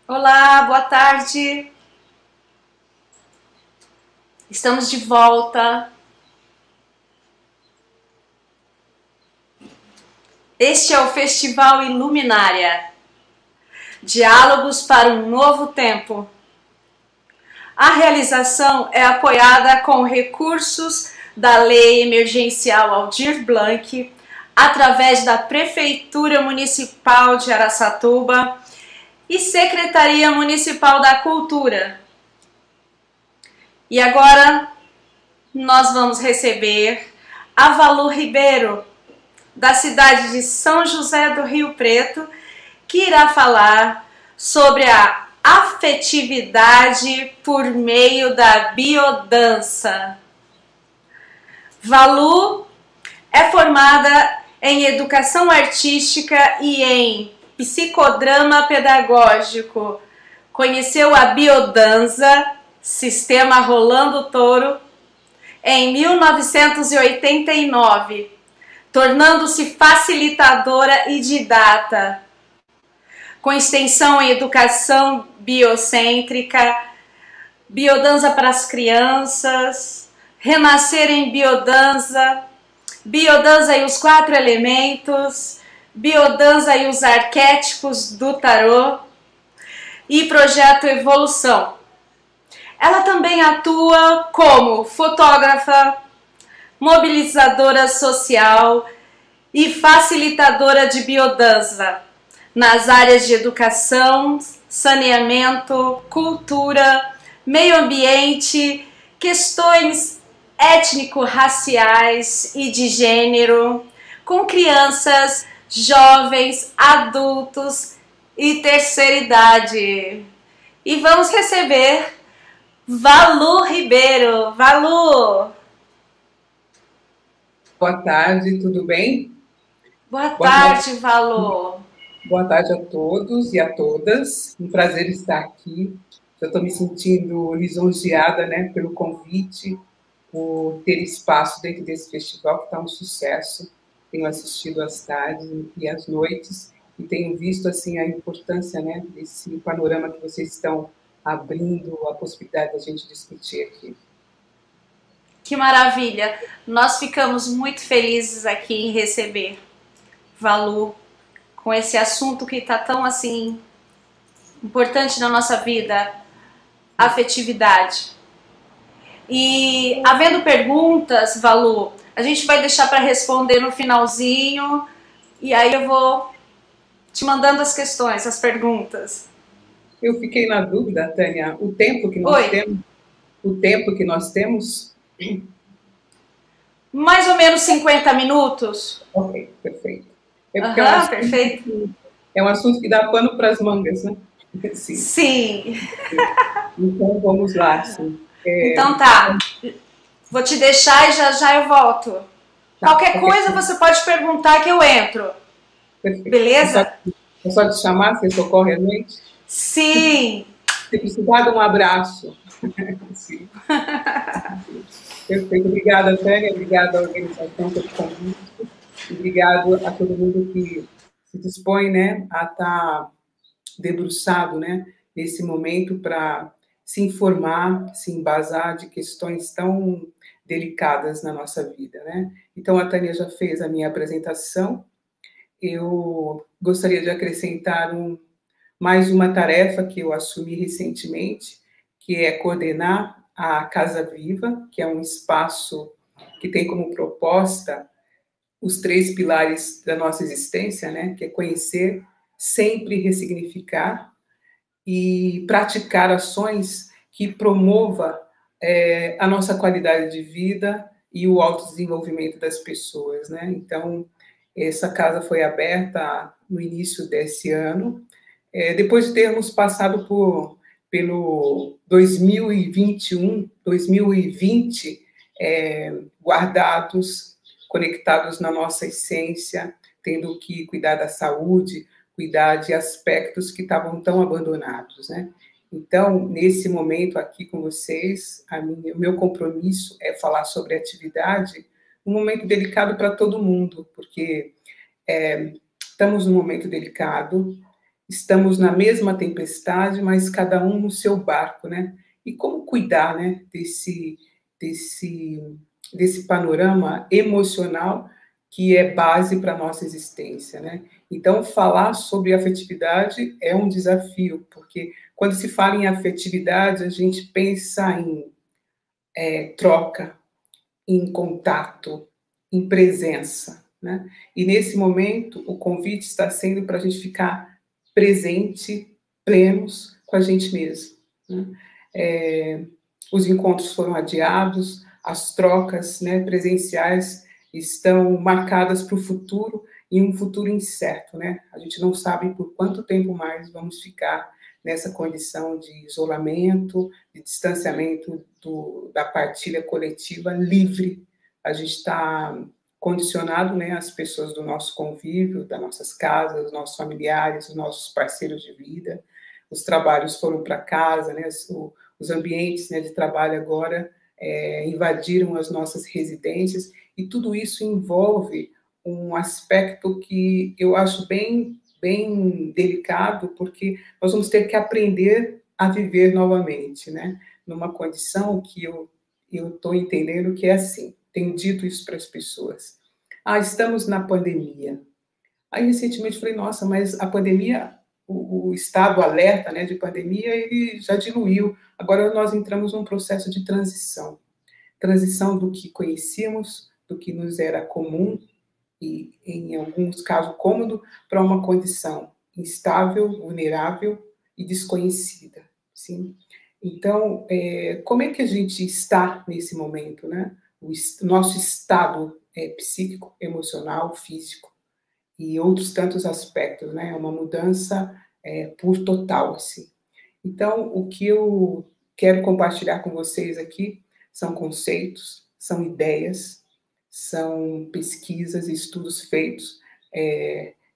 Olá, boa tarde. Estamos de volta. Este é o Festival Iluminária. Diálogos para um novo tempo. A realização é apoiada com recursos da Lei Emergencial Aldir Blanc, através da Prefeitura Municipal de Araçatuba e Secretaria Municipal da Cultura. E agora nós vamos receber a Valu Ribeiro, da cidade de São José do Rio Preto, que irá falar sobre a afetividade por meio da biodança. Valu é formada em educação artística e em psicodrama pedagógico. Conheceu a biodança, Sistema Rolando Touro, em 1989, tornando-se facilitadora e didata, com extensão em educação biocêntrica, biodança para as crianças, renascer em biodança, biodança e os 4 elementos, biodança e os arquétipos do tarô e projeto Evolução. Ela também atua como fotógrafa, mobilizadora social e facilitadora de biodança nas áreas de educação, saneamento, cultura, meio ambiente, questões étnico-raciais e de gênero, com crianças, jovens, adultos e terceira idade. E vamos receber Valu Ribeiro. Valu! Boa tarde, tudo bem? Boa tarde, Valu. Boa tarde a todos e a todas. Um prazer estar aqui. Eu estou me sentindo lisonjeada, né, pelo convite, por ter espaço dentro desse festival que está um sucesso. Tenho assistido às tardes e às noites e tenho visto assim a importância, né, desse panorama que vocês estão abrindo, a possibilidade da gente discutir aqui. Que maravilha! Nós ficamos muito felizes aqui em receber Valu com esse assunto que está tão assim importante na nossa vida, afetividade. E havendo perguntas, Valu, a gente vai deixar para responder no finalzinho e aí eu vou te mandando as questões, as perguntas. Eu fiquei na dúvida, Tânia, o tempo que nós temos. Mais ou menos 50 minutos. Ok, perfeito. Perfeito. É um assunto que dá pano para as mangas, né? Sim. Sim. Então, vamos lá. Sim. Então tá. Vou te deixar e já já eu volto. Tá, qualquer coisa você pode perguntar que eu entro. Perfeito. Beleza? É só te chamar, você socorre a noite? Sim. Se precisar, um abraço. Sim. Perfeito. Obrigada, Tânia. Obrigada à organização pelo convite. Obrigado a todo mundo que se dispõe, né, a estar debruçado, né, nesse momento para se informar, se embasar de questões tão delicadas na nossa vida, né? Então, a Tânia já fez a minha apresentação. Eu gostaria de acrescentar mais uma tarefa que eu assumi recentemente, que é coordenar a Casa Viva, que é um espaço que tem como proposta os 3 pilares da nossa existência, né? Que é conhecer, sempre ressignificar e praticar ações que promova a nossa qualidade de vida e o autodesenvolvimento das pessoas, né? Então, essa casa foi aberta no início desse ano, depois de termos passado pelo 2021, 2020, guardados, conectados na nossa essência, tendo que cuidar da saúde, cuidar de aspectos que estavam tão abandonados, né? Então, nesse momento aqui com vocês, o meu compromisso é falar sobre atividade, um momento delicado para todo mundo, porque estamos num momento delicado, estamos na mesma tempestade, mas cada um no seu barco, né? E como cuidar, né, desse panorama emocional que é base para a nossa existência, né? Então, falar sobre afetividade é um desafio, porque quando se fala em afetividade, a gente pensa em troca, em contato, em presença, né? E nesse momento, o convite está sendo para a gente ficar presente, plenos com a gente mesmo, né? Os encontros foram adiados, as trocas, né, presenciais estão marcadas para o futuro, e um futuro incerto, né? A gente não sabe por quanto tempo mais vamos ficar nessa condição de isolamento, de distanciamento da partilha coletiva livre. A gente está condicionado, né, às pessoas do nosso convívio, das nossas casas, dos nossos familiares, dos nossos parceiros de vida. Os trabalhos foram para casa, né? Os ambientes, né, de trabalho agora invadiram as nossas residências, e tudo isso envolve um aspecto que eu acho bem, bem delicado, porque nós vamos ter que aprender a viver novamente, né? Numa condição que eu estou entendendo que é assim, tenho dito isso para as pessoas. Estamos na pandemia. Aí, recentemente, falei, nossa, mas a pandemia, o estado alerta, né, de pandemia, ele já diluiu. Agora nós entramos num processo de transição. Transição do que conhecíamos, do que nos era comum, e, em alguns casos, cômodo, para uma condição instável, vulnerável e desconhecida. Sim? Então, como é que a gente está nesse momento, né? O nosso estado psíquico, emocional, físico, e outros tantos aspectos, né? É uma mudança por total, assim. Então, o que eu quero compartilhar com vocês aqui são conceitos, são ideias, são pesquisas e estudos feitos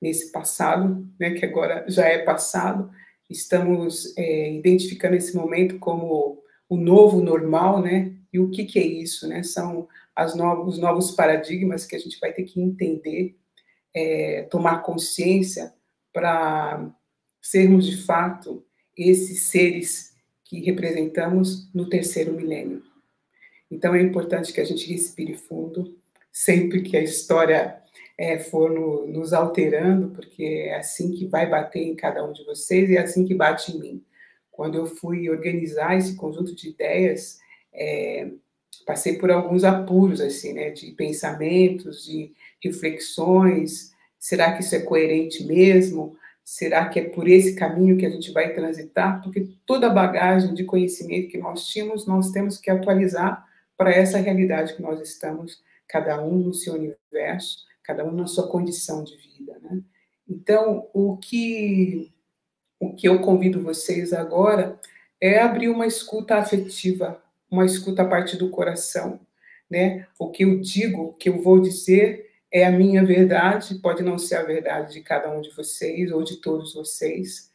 nesse passado, né, que agora já é passado. Estamos identificando esse momento como o novo normal, né? E o que é isso, né? São os novos paradigmas que a gente vai ter que entender, tomar consciência para sermos, de fato, esses seres que representamos no terceiro milênio. Então, é importante que a gente respire fundo, sempre que a história for nos alterando, porque é assim que vai bater em cada um de vocês, e é assim que bate em mim. Quando eu fui organizar esse conjunto de ideias, passei por alguns apuros, assim, né, de pensamentos, de reflexões. Será que isso é coerente mesmo? Será que é por esse caminho que a gente vai transitar? Porque toda a bagagem de conhecimento que nós tínhamos, nós temos que atualizar para essa realidade que nós estamos, cada um no seu universo, cada um na sua condição de vida, né? Então, o que eu convido vocês agora é abrir uma escuta afetiva, uma escuta a partir do coração, né? O que eu digo, o que eu vou dizer é a minha verdade, pode não ser a verdade de cada um de vocês ou de todos vocês,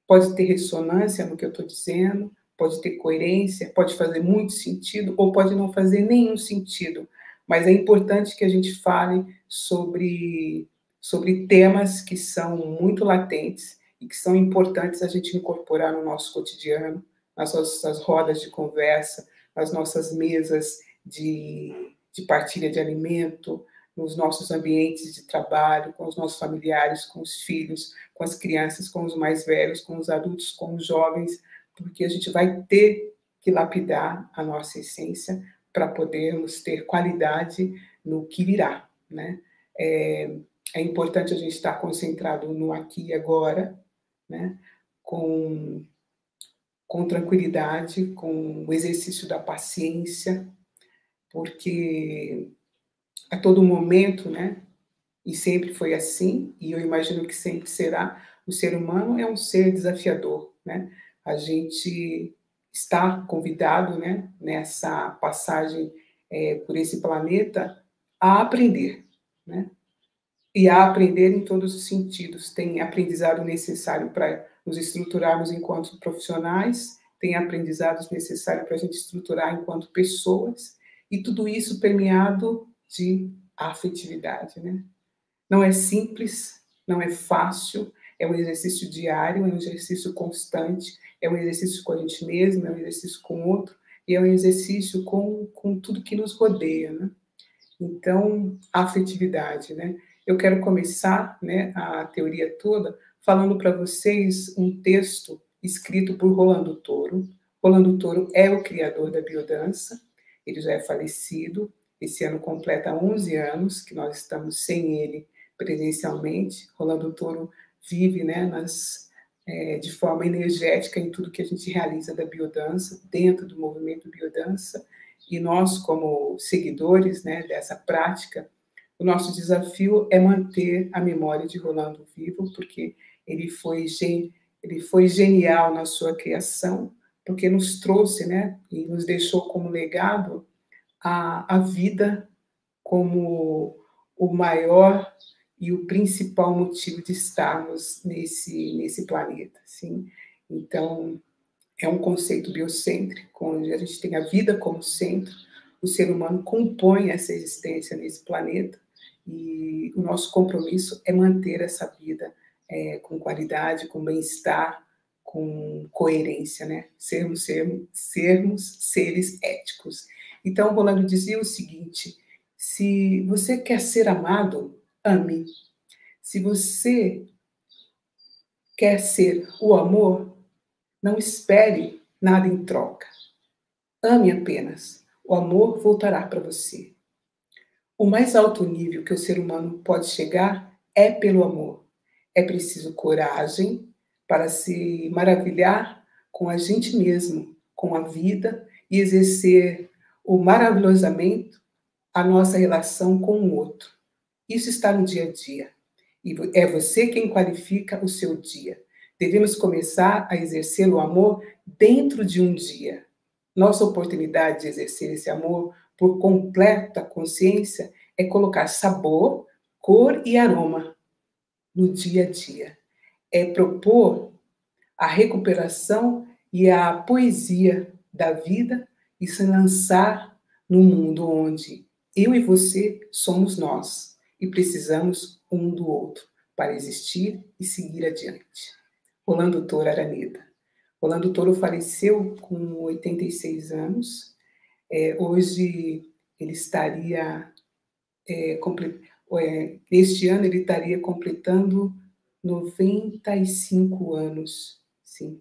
pode ter ressonância no que eu estou dizendo, pode ter coerência, pode fazer muito sentido ou pode não fazer nenhum sentido, mas é importante que a gente fale sobre temas que são muito latentes e que são importantes a gente incorporar no nosso cotidiano, nas nossas rodas de conversa, nas nossas mesas de partilha de alimento, nos nossos ambientes de trabalho, com os nossos familiares, com os filhos, com as crianças, com os mais velhos, com os adultos, com os jovens, porque a gente vai ter que lapidar a nossa essência para podermos ter qualidade no que virá, né? É importante a gente estar concentrado no aqui e agora, né? Com tranquilidade, com o exercício da paciência, porque a todo momento, né? E sempre foi assim, e eu imagino que sempre será. O ser humano é um ser desafiador, né? A gente está convidado, né, nessa passagem por esse planeta a aprender, né? E a aprender em todos os sentidos. Tem aprendizado necessário para nos estruturarmos enquanto profissionais, tem aprendizados necessários para a gente estruturar enquanto pessoas, e tudo isso permeado de afetividade, né? Não é simples, não é fácil, É um exercício diário, é um exercício constante, é um exercício com a gente mesmo, é um exercício com o outro, e é um exercício com tudo que nos rodeia, né? Então, a afetividade, né? Eu quero começar, né, a teoria toda falando para vocês um texto escrito por Rolando Toro. Rolando Toro é o criador da biodança, ele já é falecido, esse ano completa 11 anos que nós estamos sem ele presencialmente. Rolando Toro vive, né, de forma energética em tudo que a gente realiza da biodança, dentro do movimento biodança, e nós, como seguidores, né, dessa prática, o nosso desafio é manter a memória de Rolando vivo, porque ele foi genial na sua criação, porque nos trouxe, né, e nos deixou como legado a vida como o maior e o principal motivo de estarmos nesse planeta, sim. Então, é um conceito biocêntrico, onde a gente tem a vida como centro, o ser humano compõe essa existência nesse planeta, e o nosso compromisso é manter essa vida com qualidade, com bem-estar, com coerência, né? Sermos seres éticos. Então, Rolando dizia o seguinte: se você quer ser amado, ame. Se você quer ser o amor, não espere nada em troca. Ame apenas. O amor voltará para você. O mais alto nível que o ser humano pode chegar é pelo amor. É preciso coragem para se maravilhar com a gente mesmo, com a vida, e exercer o maravilhosamente a nossa relação com o outro. Isso está no dia a dia. E é você quem qualifica o seu dia. Devemos começar a exercer o amor dentro de um dia. Nossa oportunidade de exercer esse amor por completa consciência é colocar sabor, cor e aroma no dia a dia. É propor a recuperação e a poesia da vida e se lançar num mundo onde eu e você somos nós e precisamos um do outro para existir e seguir adiante. Rolando Toro Araneda. Rolando Toro faleceu com 86 anos. Hoje ele estaria, este ano ele estaria completando 95 anos, sim.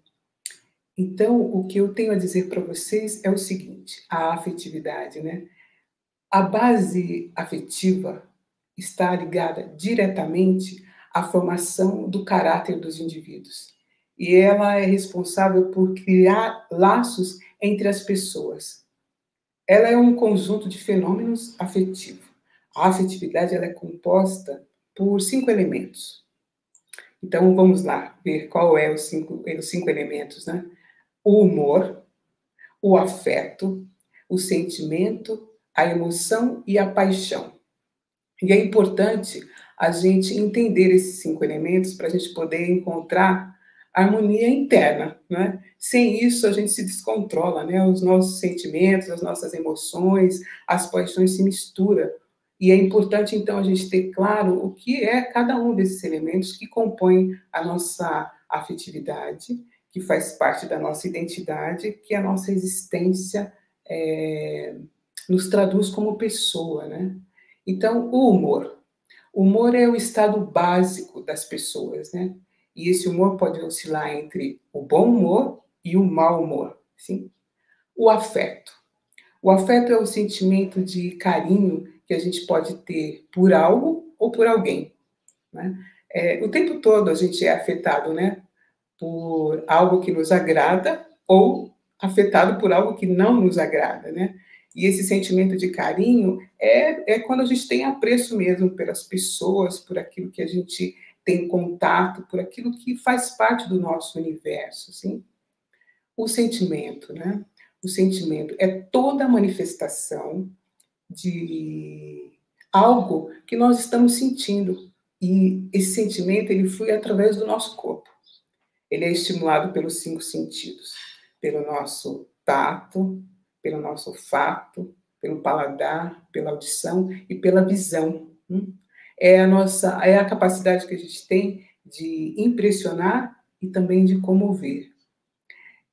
Então, o que eu tenho a dizer para vocês é o seguinte: a afetividade, né? A base afetiva está ligada diretamente à formação do caráter dos indivíduos. E ela é responsável por criar laços entre as pessoas. Ela é um conjunto de fenômenos afetivos. A afetividade ela é composta por 5 elementos. Então, vamos lá ver qual é os cinco elementos, né? O humor, o afeto, o sentimento, a emoção e a paixão. E é importante a gente entender esses 5 elementos para a gente poder encontrar harmonia interna, né? Sem isso, a gente se descontrola, né? Os nossos sentimentos, as nossas emoções, as paixões se misturam. E é importante, então, a gente ter claro o que é cada um desses elementos que compõem a nossa afetividade, que faz parte da nossa identidade, que a nossa existência nos traduz como pessoa, né? Então, o humor. O humor é o estado básico das pessoas, né? E esse humor pode oscilar entre o bom humor e o mau humor, sim? O afeto. O afeto é o sentimento de carinho que a gente pode ter por algo ou por alguém, né? O tempo todo a gente é afetado, né? Por algo que nos agrada ou afetado por algo que não nos agrada, né? E esse sentimento de carinho é quando a gente tem apreço mesmo pelas pessoas, por aquilo que a gente tem contato, por aquilo que faz parte do nosso universo, sim? O sentimento, né? O sentimento é toda a manifestação de algo que nós estamos sentindo. E esse sentimento, ele flui através do nosso corpo. Ele é estimulado pelos 5 sentidos, pelo nosso tato, pelo nosso olfato, pelo paladar, pela audição e pela visão. É a capacidade que a gente tem de impressionar e também de comover.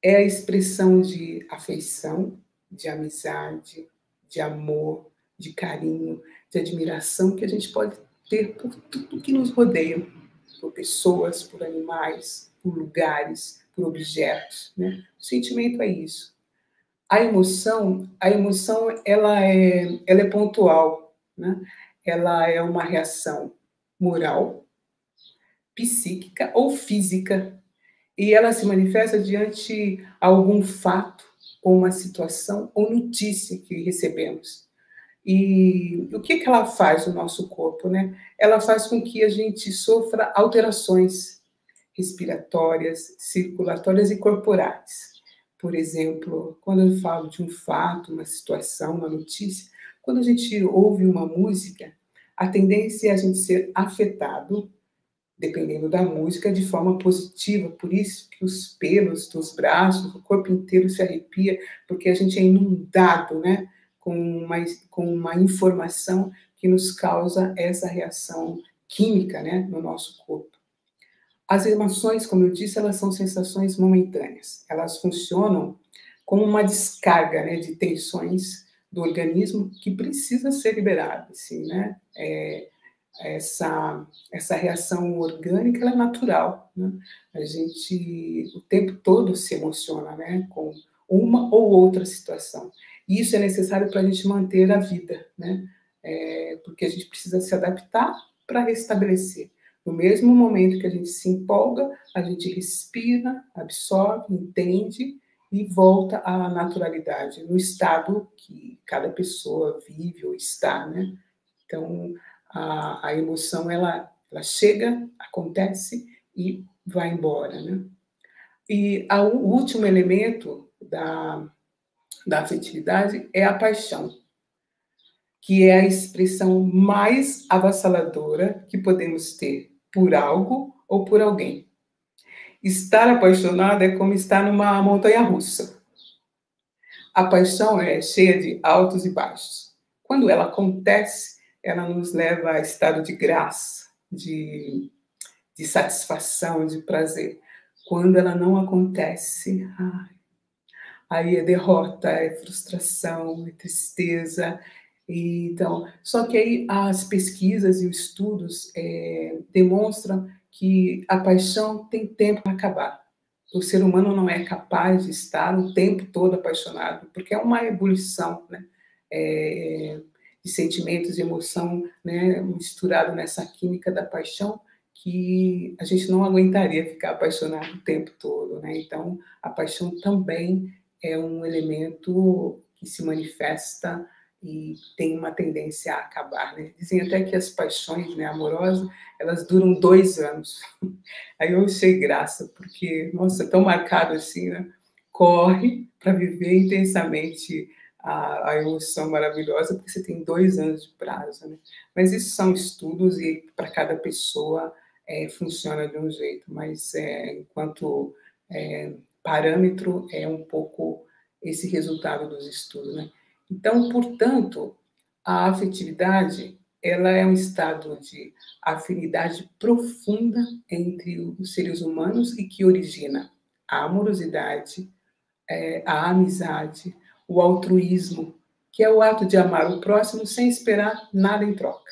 É a expressão de afeição, de amizade, de amor, de carinho, de admiração que a gente pode ter por tudo que nos rodeia, por pessoas, por animais, por lugares, por objetos, né? O sentimento é isso. A emoção ela é pontual, né? Ela é uma reação moral, psíquica ou física, e ela se manifesta diante algum fato, ou uma situação, ou notícia que recebemos. E o que ela faz no nosso corpo, né? Ela faz com que a gente sofra alterações respiratórias, circulatórias e corporais. Por exemplo, quando eu falo de um fato, uma situação, uma notícia, quando a gente ouve uma música, a tendência é a gente ser afetado, dependendo da música, de forma positiva. Por isso que os pelos dos braços, o corpo inteiro se arrepia, porque a gente é inundado, né, com uma informação que nos causa essa reação química, né, no nosso corpo. As emoções, como eu disse, elas são sensações momentâneas. Elas funcionam como uma descarga, né, de tensões do organismo que precisa ser liberada, assim, né? Essa reação orgânica ela é natural, né? A gente o tempo todo se emociona, né, com uma ou outra situação. E isso é necessário para a gente manter a vida, né? Porque a gente precisa se adaptar para restabelecer. No mesmo momento que a gente se empolga, a gente respira, absorve, entende e volta à naturalidade, no estado que cada pessoa vive ou está, né? Então, a emoção, ela chega, acontece e vai embora, né? E o último elemento da afetividade é a paixão, que é a expressão mais avassaladora que podemos ter por algo ou por alguém. Estar apaixonado é como estar numa montanha-russa. A paixão é cheia de altos e baixos. Quando ela acontece, ela nos leva a estado de graça, de satisfação, de prazer. Quando ela não acontece, aí é derrota, é frustração, é tristeza. Então, só que aí as pesquisas e os estudos demonstram que a paixão tem tempo para acabar. O ser humano não é capaz de estar o tempo todo apaixonado, porque é uma ebulição, né? De sentimentos e emoção, né, misturado nessa química da paixão, que a gente não aguentaria ficar apaixonado o tempo todo, né? Então, a paixão também é um elemento que se manifesta e tem uma tendência a acabar, né? Dizem até que as paixões, né, amorosas, elas duram 2 anos. Aí eu achei graça, porque, nossa, é tão marcado assim, né? Corre para viver intensamente a emoção maravilhosa, porque você tem 2 anos de prazo, né? Mas isso são estudos e para cada pessoa funciona de um jeito, mas enquanto parâmetro é um pouco esse resultado dos estudos, né? Então, portanto, a afetividade ela é um estado de afinidade profunda entre os seres humanos e que origina a amorosidade, a amizade, o altruísmo, que é o ato de amar o próximo sem esperar nada em troca.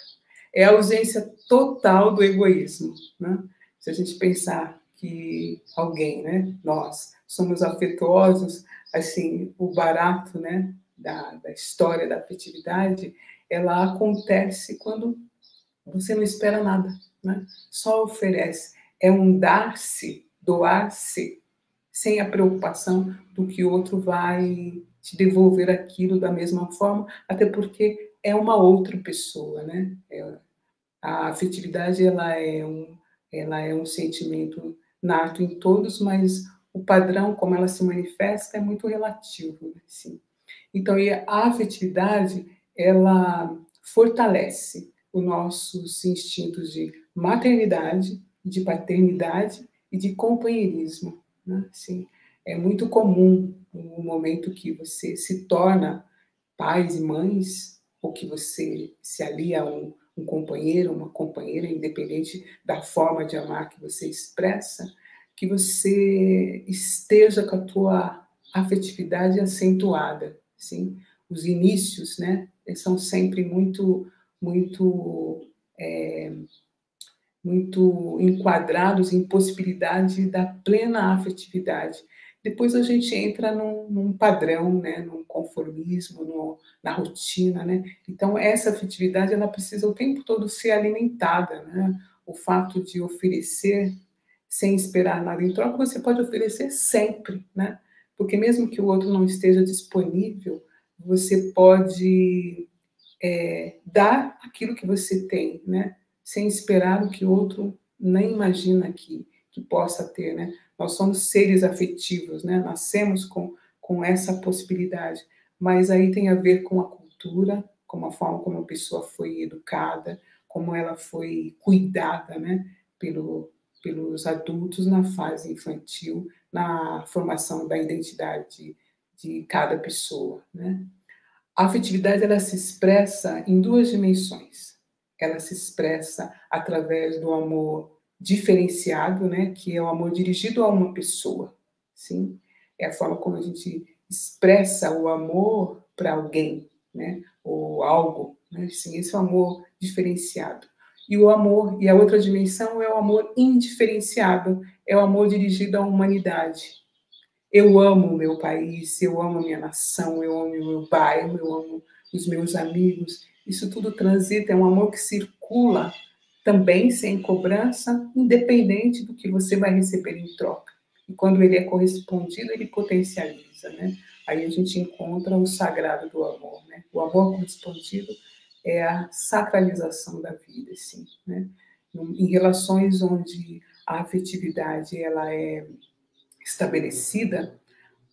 É a ausência total do egoísmo, né? Se a gente pensar que alguém, né, nós somos afetuosos, assim, o barato, né, da história da afetividade, ela acontece quando você não espera nada, né? Só oferece. É um dar-se, doar-se, sem a preocupação do que o outro vai te devolver aquilo da mesma forma, até porque é uma outra pessoa, né? A afetividade ela é um sentimento nato em todos, mas o padrão, como ela se manifesta, é muito relativo, assim. Então, e a afetividade, ela fortalece os nossos instintos de maternidade, de paternidade e de companheirismo, né? Assim, é muito comum no momento que você se torna pais e mães, ou que você se alia um companheiro, uma companheira, independente da forma de amar que você expressa, que você esteja com a tua afetividade acentuada, sim? Os inícios, né, são sempre muito enquadrados em possibilidade da plena afetividade. Depois a gente entra num padrão, né, num conformismo, na rotina, né? Então essa afetividade ela precisa o tempo todo ser alimentada, né? O fato de oferecer sem esperar nada em troca, você pode oferecer sempre, né? Porque mesmo que o outro não esteja disponível, você pode dar aquilo que você tem, né? Sem esperar o que o outro nem imagina que possa ter, né? Nós somos seres afetivos, né? Nascemos com essa possibilidade, mas aí tem a ver com a cultura, com a forma como a pessoa foi educada, como ela foi cuidada, né? Pelos adultos na fase infantil, na formação da identidade de cada pessoa, né? A afetividade ela se expressa em duas dimensões. Ela se expressa através do amor diferenciado, né, que é o amor dirigido a uma pessoa, sim? É a forma como a gente expressa o amor para alguém, né, ou algo, né? Sim, esse é o amor diferenciado. E a outra dimensão é o amor indiferenciado, é o amor dirigido à humanidade. Eu amo o meu país, eu amo a minha nação, eu amo o meu bairro, eu amo os meus amigos. Isso tudo transita, é um amor que circula também sem cobrança, independente do que você vai receber em troca. E quando ele é correspondido, ele potencializa, né? Aí a gente encontra o sagrado do amor, né? O amor correspondido é a sacralização da vida, assim, né? Em relações onde a afetividade ela é estabelecida,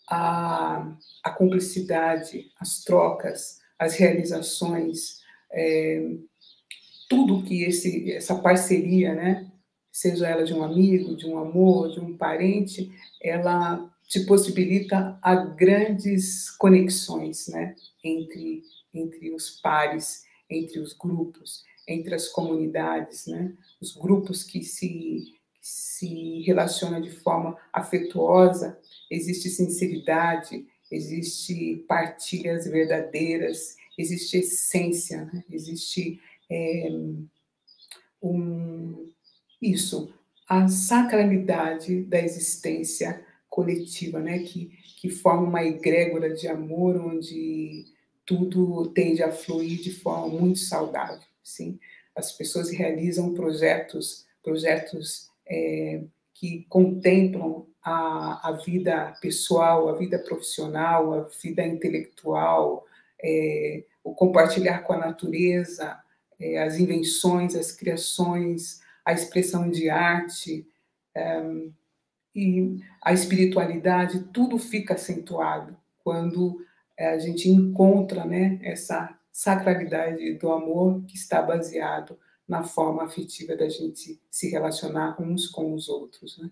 a cumplicidade, as trocas, as realizações, tudo que essa parceria, né, seja ela de um amigo, de um amor, de um parente, ela te possibilita a grandes conexões, né, entre os pares, entre os grupos, entre as comunidades, né, os grupos que se relacionam de forma afetuosa, existe sinceridade, existe partilhas verdadeiras, existe essência, né? Existe isso, a sacralidade da existência coletiva, né? Que forma uma egrégora de amor onde tudo tende a fluir de forma muito saudável, sim? As pessoas realizam projetos que contemplam a vida pessoal, a vida profissional, a vida intelectual, o compartilhar com a natureza, as invenções, as criações, a expressão de arte e a espiritualidade, tudo fica acentuado quando a gente encontra, né, essa sacralidade do amor que está baseado na forma afetiva da gente se relacionar uns com os outros, né?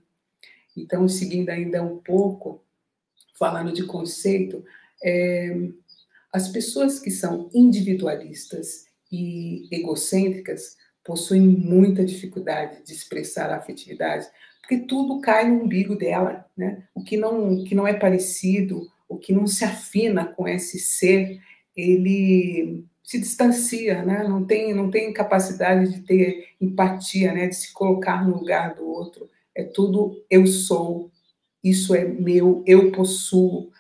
Então, seguindo ainda um pouco, falando de conceito, as pessoas que são individualistas e egocêntricas possuem muita dificuldade de expressar a afetividade, porque tudo cai no umbigo dela, né? O que não é parecido, o que não se afina com esse ser, ele se distancia, né? Não tem capacidade de ter empatia, né? De se colocar no lugar do outro. É tudo eu sou, isso é meu, eu possuo,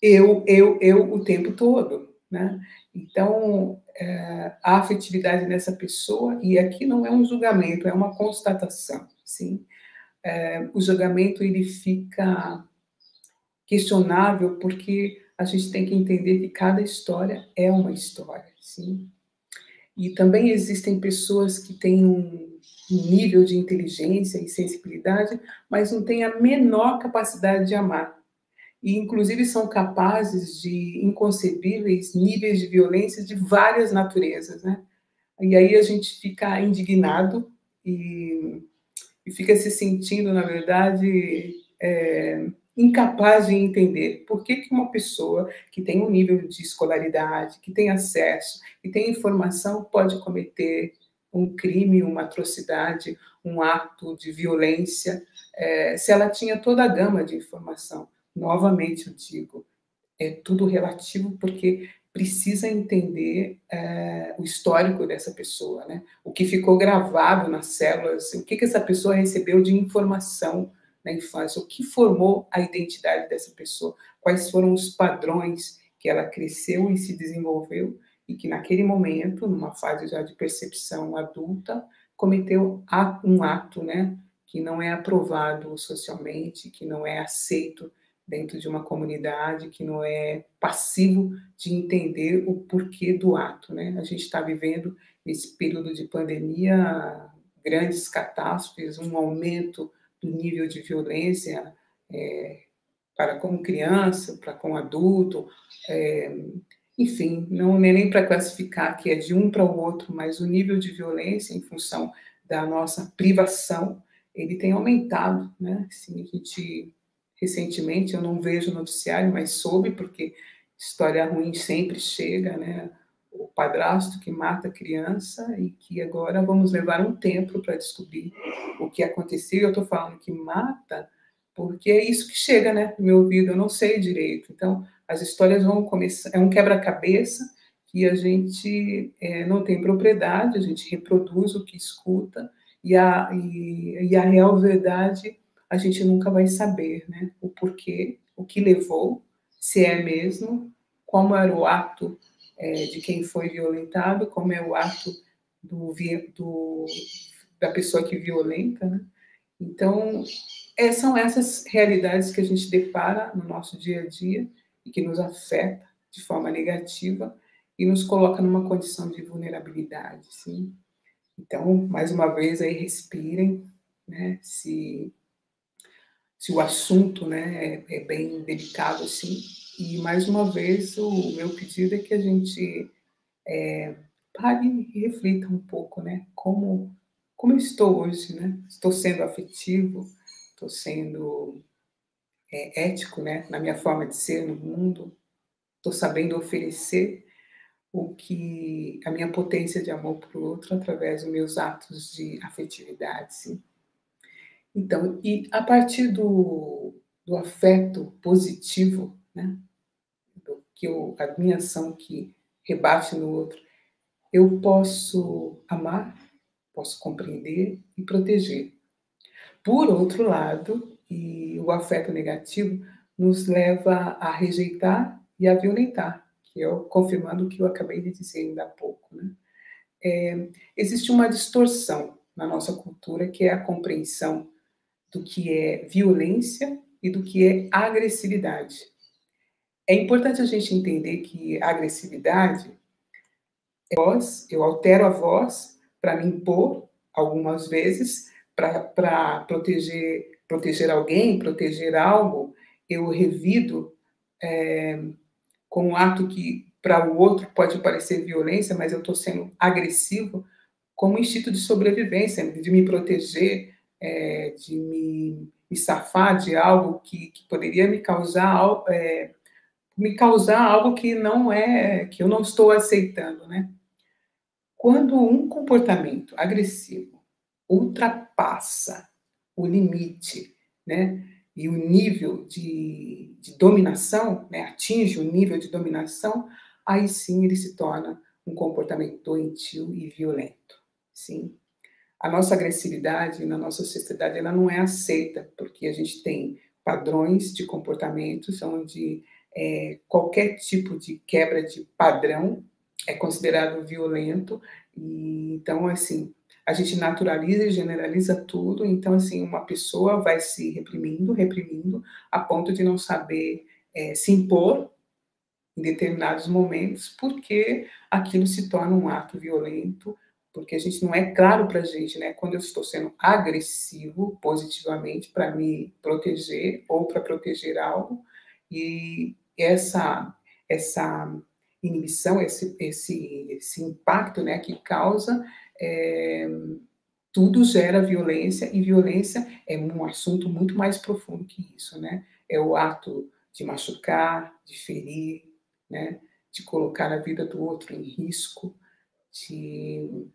eu o tempo todo, né? Então, a afetividade nessa pessoa, e aqui não é um julgamento, é uma constatação, sim? O julgamento, ele fica questionável porque a gente tem que entender que cada história é uma história, sim? E também existem pessoas que têm um nível de inteligência e sensibilidade, mas não têm a menor capacidade de amar. E, inclusive, são capazes de inconcebíveis níveis de violência de várias naturezas, né? E aí a gente fica indignado e fica se sentindo, na verdade, incapaz de entender por que uma pessoa que tem um nível de escolaridade, que tem acesso, que tem informação, pode cometer um crime, uma atrocidade, um ato de violência, se ela tinha toda a gama de informação. Novamente, eu digo, é tudo relativo, porque precisa entender o histórico dessa pessoa, né? O que ficou gravado nas células, o que essa pessoa recebeu de informação na infância, o que formou a identidade dessa pessoa, quais foram os padrões que ela cresceu e se desenvolveu, e que naquele momento, numa fase já de percepção adulta, cometeu um ato, né, que não é aprovado socialmente, que não é aceito dentro de uma comunidade, que não é passivo de entender o porquê do ato, né? A gente está vivendo, nesse período de pandemia, grandes catástrofes, um aumento do nível de violência para com criança, para com adulto, enfim, não é nem para classificar que é de um para o outro, mas o nível de violência em função da nossa privação, ele tem aumentado, né? Assim, a gente, recentemente, eu não vejo noticiário, mas soube, porque história ruim sempre chega, né? O padrasto que mata a criança e que agora vamos levar um tempo para descobrir o que aconteceu. Eu estou falando que mata porque é isso que chega, né, no meu ouvido, eu não sei direito. Então, as histórias vão começar, é um quebra-cabeça que a gente não tem propriedade, a gente reproduz o que escuta, e a real verdade a gente nunca vai saber, né? O porquê, o que levou, se é mesmo, como era o ato de quem foi violentado, como é o ato da pessoa que violenta, né? Então, são essas realidades que a gente depara no nosso dia a dia e que nos afeta de forma negativa e nos coloca numa condição de vulnerabilidade, sim. Então, mais uma vez, aí respirem, né? Se o assunto, né, é bem delicado, assim, e mais uma vez o meu pedido é que a gente pare e reflita um pouco, né? Como eu estou hoje, né? Estou sendo afetivo, estou sendo ético, né? Na minha forma de ser no mundo, estou sabendo oferecer o que a minha potência de amor para o outro através dos meus atos de afetividade, sim. Então, e a partir do afeto positivo, né? A minha ação que rebate no outro, eu posso amar, posso compreender e proteger. Por outro lado, e o afeto negativo nos leva a rejeitar e a violentar, que é confirmando o que eu acabei de dizer ainda há pouco, né? Existe uma distorção na nossa cultura, que é a compreensão do que é violência e do que é agressividade. É importante a gente entender que a agressividade eu altero a voz para me impor, algumas vezes, para proteger alguém, proteger algo, eu revido com um ato que para o outro pode parecer violência, mas eu estou sendo agressivo como instinto de sobrevivência, de me proteger, de me safar de algo que poderia me causar algo que não é, que eu não estou aceitando, né? Quando um comportamento agressivo ultrapassa o limite, né, e o nível de dominação, né, atinge o nível de dominação, aí sim ele se torna um comportamento doentio e violento. Sim. A nossa agressividade na nossa sociedade ela não é aceita, porque a gente tem padrões de comportamentos onde qualquer tipo de quebra de padrão é considerado violento, e então, assim, a gente naturaliza e generaliza tudo, então, assim, uma pessoa vai se reprimindo, a ponto de não saber se impor em determinados momentos, porque aquilo se torna um ato violento, porque a gente não é claro para a gente, né? Quando eu estou sendo agressivo positivamente para me proteger ou para proteger algo, e essa inibição, esse impacto, né, que causa, tudo gera violência, e violência é um assunto muito mais profundo que isso, né? é o ato de machucar, de ferir, né? De colocar a vida do outro em risco, de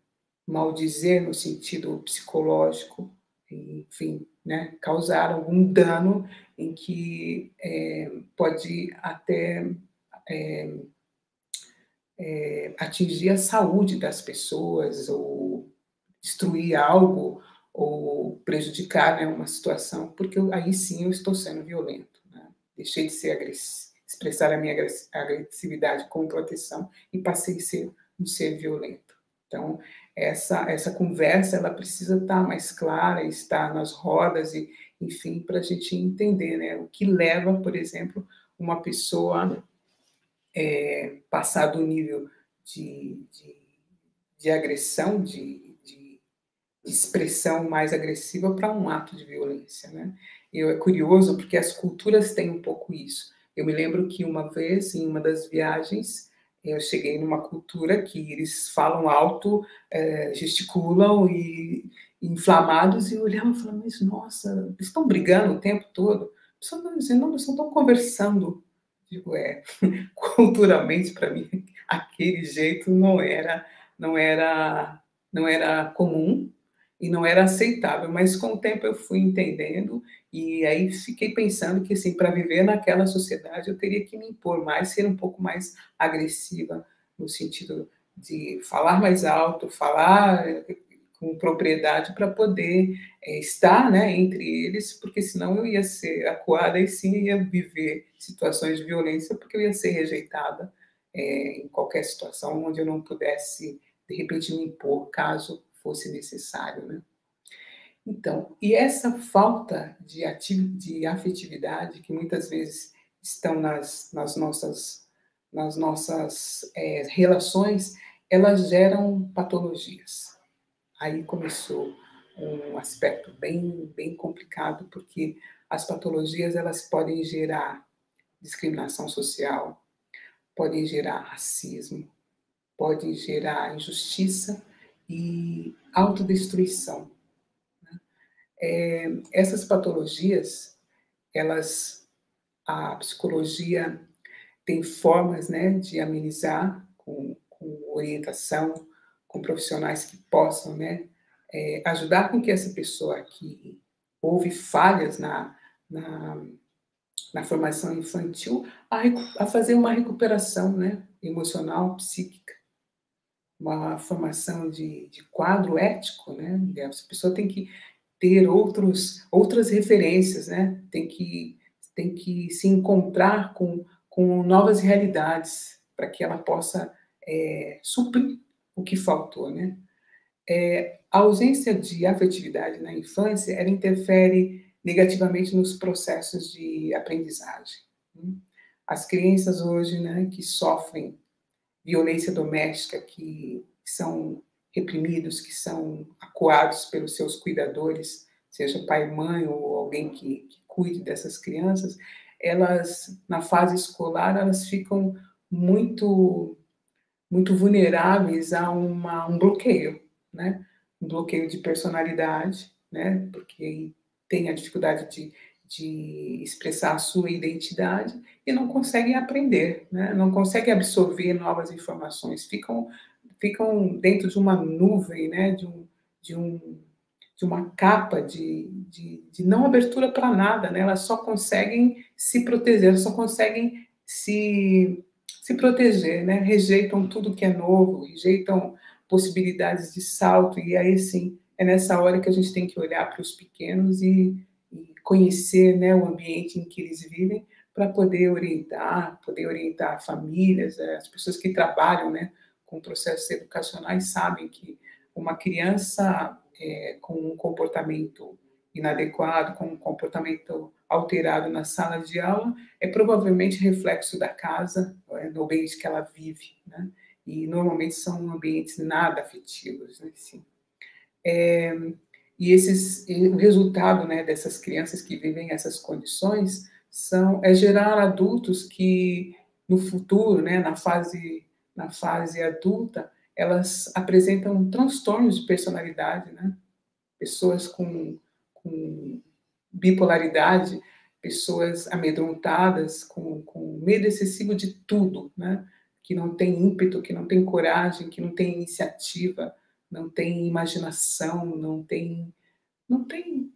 maldizer no sentido psicológico, enfim, né? Causar algum dano em que pode até atingir a saúde das pessoas, ou destruir algo, ou prejudicar, né, uma situação, porque aí sim eu estou sendo violento. Né? Deixei de ser expressar a minha agressividade como proteção e passei a ser um ser violento. Então, essa conversa ela precisa estar mais clara, estar nas rodas, e, enfim, para a gente entender, né, o que leva, por exemplo, uma pessoa passar do nível de agressão, de expressão mais agressiva para um ato de violência, né? É curioso porque as culturas têm um pouco isso. Eu me lembro que uma vez, em uma das viagens, eu cheguei numa cultura que eles falam alto, gesticulam e inflamados, e eu olhava e falava, mas nossa, eles estão brigando o tempo todo? Eles estão dizendo, não, eles não estão conversando. Digo, culturalmente para mim, aquele jeito não era comum e não era aceitável, mas com o tempo eu fui entendendo, e aí fiquei pensando que, assim, para viver naquela sociedade eu teria que me impor mais, ser um pouco mais agressiva, no sentido de falar mais alto, falar com propriedade para poder estar, né, entre eles, porque senão eu ia ser acuada e sim ia viver situações de violência, porque eu ia ser rejeitada em qualquer situação onde eu não pudesse, de repente, me impor, caso fosse necessário, né? Então, e essa falta de afetividade que muitas vezes estão nas nossas relações, elas geram patologias. Aí começou um aspecto bem complicado, porque as patologias elas podem gerar discriminação social, podem gerar racismo, podem gerar injustiça e autodestruição. Essas patologias, a psicologia tem formas, né, de amenizar com orientação, com profissionais que possam, né, ajudar com que essa pessoa que houve falhas na formação infantil a fazer uma recuperação, né, emocional, psíquica, uma formação de quadro ético, né? Essa pessoa tem que ter outras referências, né? Tem que se encontrar com novas realidades para que ela possa suprir o que faltou, né? A ausência de afetividade na infância, ela interfere negativamente nos processos de aprendizagem. As crianças hoje, né, que sofrem violência doméstica, que são reprimidos, que são acuados pelos seus cuidadores, seja pai, mãe ou alguém que cuide dessas crianças, elas, na fase escolar, elas ficam muito vulneráveis a um bloqueio, né? Um bloqueio de personalidade, né? Porque tem a dificuldade de expressar a sua identidade e não conseguem aprender, né? Não conseguem absorver novas informações, ficam dentro de uma nuvem, né? De uma capa de não abertura para nada, né? Elas só conseguem se proteger, elas só conseguem se proteger, né? Rejeitam tudo que é novo, rejeitam possibilidades de salto, e aí sim é nessa hora que a gente tem que olhar para os pequenos e conhecer, né, o ambiente em que eles vivem para poder orientar famílias, as pessoas que trabalham, né, com processos educacionais sabem que uma criança com um comportamento inadequado, com um comportamento alterado na sala de aula, é provavelmente reflexo da casa, do ambiente que ela vive, né? E normalmente são ambientes nada afetivos, né? Assim. O resultado, né, dessas crianças que vivem essas condições é gerar adultos que, no futuro, né, na fase adulta, elas apresentam transtornos de personalidade, né? Pessoas com bipolaridade pessoas amedrontadas, com medo excessivo de tudo, né? Que não tem ímpeto, que não tem coragem, que não tem iniciativa, não tem imaginação, não tem, não tem,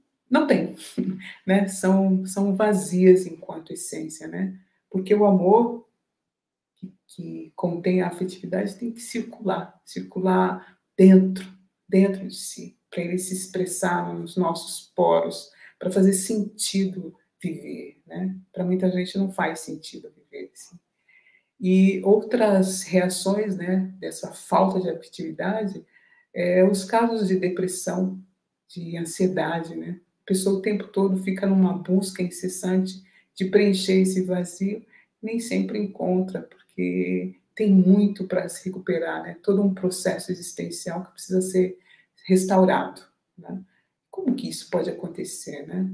né? São vazias enquanto essência, né? Porque o amor que contém a afetividade tem que circular dentro de si, para ele se expressar nos nossos poros, para fazer sentido viver, né? Para muita gente não faz sentido viver assim. E outras reações, né, dessa falta de afetividade, os casos de depressão, de ansiedade, né? A pessoa o tempo todo fica numa busca incessante de preencher esse vazio, nem sempre encontra, porque tem muito para se recuperar, né? Todo um processo existencial que precisa ser restaurado, né? Como que isso pode acontecer, né?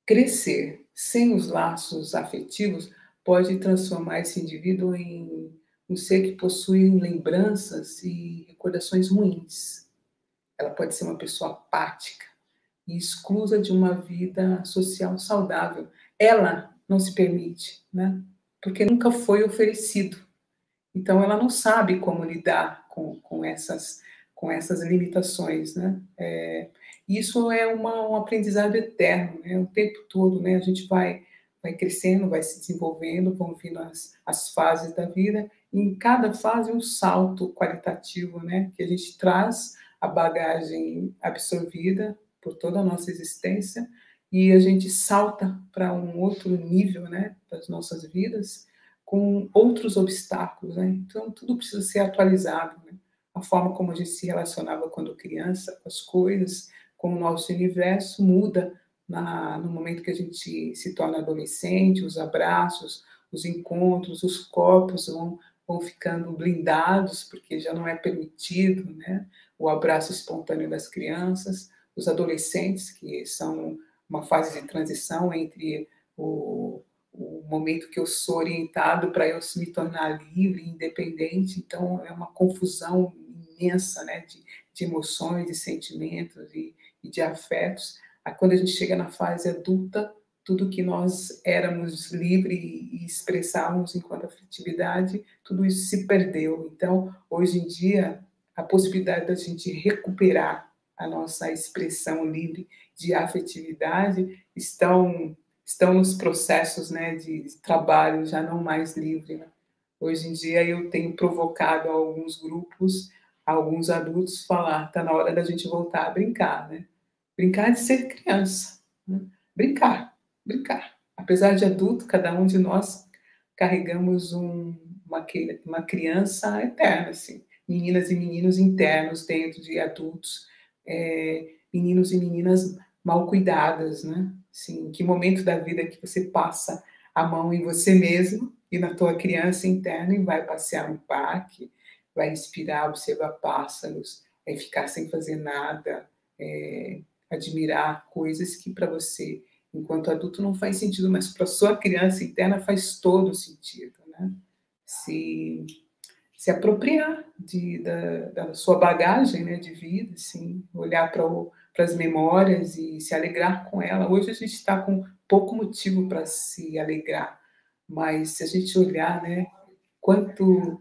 Crescer sem os laços afetivos pode transformar esse indivíduo em um ser que possui lembranças e recordações ruins. Ela pode ser uma pessoa apática e exclusa de uma vida social saudável. Ela não se permite, né? Porque nunca foi oferecido. Então, ela não sabe como lidar com essas limitações, né? Isso é um aprendizado eterno, né? O tempo todo, né? A gente vai crescendo, vai se desenvolvendo, vão vindo as fases da vida, e em cada fase um salto qualitativo, né? Que a gente traz a bagagem absorvida por toda a nossa existência e a gente salta para um outro nível, né? Das nossas vidas, com outros obstáculos, né? Então, tudo precisa ser atualizado, né? A forma como a gente se relacionava quando criança, com as coisas, com o nosso universo, muda no momento que a gente se torna adolescente, os abraços, os encontros, os corpos vão ficando blindados, porque já não é permitido, né? O abraço espontâneo das crianças, os adolescentes, que são uma fase de transição entre o momento que eu sou orientado para eu me tornar livre, independente, então é uma confusão imensa, né, de emoções, de sentimentos e de afetos. Aí, quando a gente chega na fase adulta, tudo que nós éramos livres e expressávamos enquanto afetividade, tudo isso se perdeu. Então, hoje em dia, a possibilidade da gente recuperar a nossa expressão livre de afetividade estão nos processos, né, de trabalho já não mais livre, né? Hoje em dia eu tenho provocado alguns grupos, alguns adultos falar, está na hora da gente voltar a brincar, né? Brincar de ser criança, né? Brincar, brincar. Apesar de adulto, cada um de nós carregamos uma criança eterna, assim. Meninas e meninos internos dentro de adultos, meninos e meninas mal cuidadas, né? Assim, que momento da vida que você passa a mão em você mesmo e na tua criança interna e vai passear no parque, vai respirar, observar pássaros, ficar sem fazer nada, admirar coisas que para você, enquanto adulto, não faz sentido, mas para sua criança interna faz todo sentido, né? Se apropriar da sua bagagem, né, de vida, assim, olhar para as memórias e se alegrar com ela. Hoje a gente está com pouco motivo para se alegrar, mas se a gente olhar, né, quanto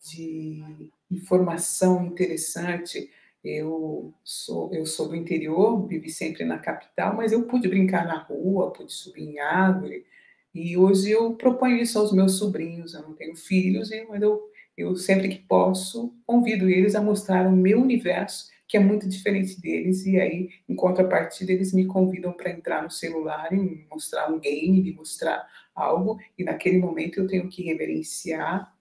de informação interessante. Eu sou do interior, vivi sempre na capital, mas eu pude brincar na rua, pude subir em árvore, e hoje eu proponho isso aos meus sobrinhos. Eu não tenho filhos, mas eu sempre que posso, convido eles a mostrar o meu universo, que é muito diferente deles, e aí, em contrapartida, eles me convidam para entrar no celular e me mostrar um game, me mostrar algo, e naquele momento eu tenho que reverenciar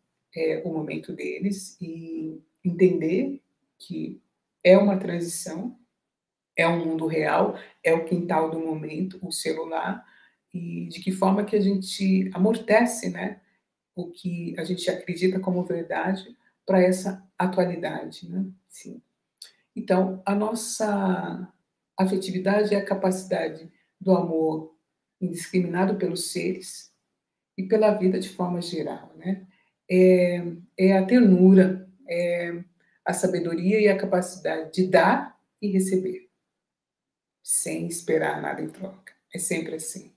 o momento deles e entender que é uma transição, é um mundo real, é o quintal do momento, o celular, e de que forma que a gente amortece, né, o que a gente acredita como verdade para essa atualidade, né? Sim. Então, a nossa afetividade é a capacidade do amor indiscriminado pelos seres e pela vida de forma geral, né? É a ternura, é a sabedoria e a capacidade de dar e receber, sem esperar nada em troca. É sempre assim.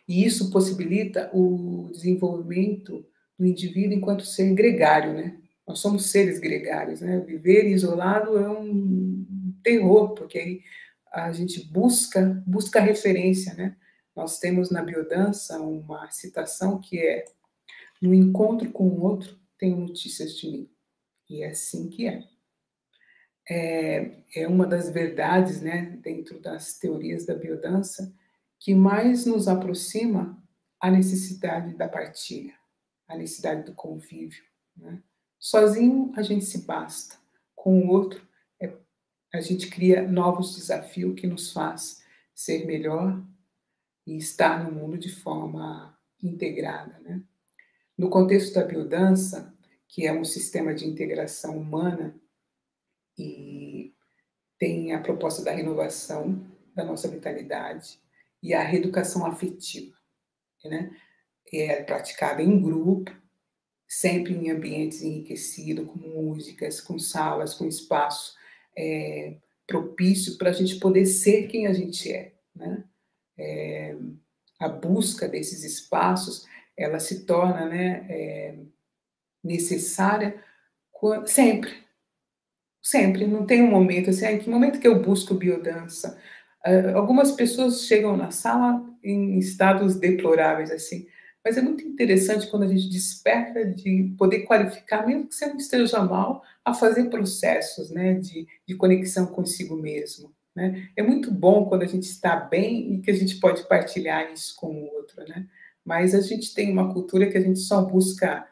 E isso possibilita o desenvolvimento do indivíduo enquanto ser gregário, né? Nós somos seres gregários, né? Viver isolado é um terror, porque aí a gente busca referência, né? Nós temos na biodança uma citação que é: no encontro com o outro, tenho notícias de mim. E é assim que é. É uma das verdades, né, dentro das teorias da biodança, que mais nos aproxima a necessidade da partilha, a necessidade do convívio, né? Sozinho a gente se basta, com o outro a gente cria novos desafios que nos faz ser melhor e estar no mundo de forma integrada, né? No contexto da biodança, que é um sistema de integração humana e tem a proposta da renovação da nossa vitalidade e a reeducação afetiva, né? É praticada em grupo, sempre em ambientes enriquecidos, com músicas, com salas, com espaço propício para a gente poder ser quem a gente é, né? A busca desses espaços, ela se torna, né, necessária sempre, sempre. Não tem um momento assim, em que momento que eu busco biodança? Algumas pessoas chegam na sala em estados deploráveis, assim, mas é muito interessante quando a gente desperta de poder qualificar, mesmo que você não esteja mal, a fazer processos, né, de conexão consigo mesmo, né? É muito bom quando a gente está bem e que a gente pode partilhar isso com o outro, né? Mas a gente tem uma cultura que a gente só busca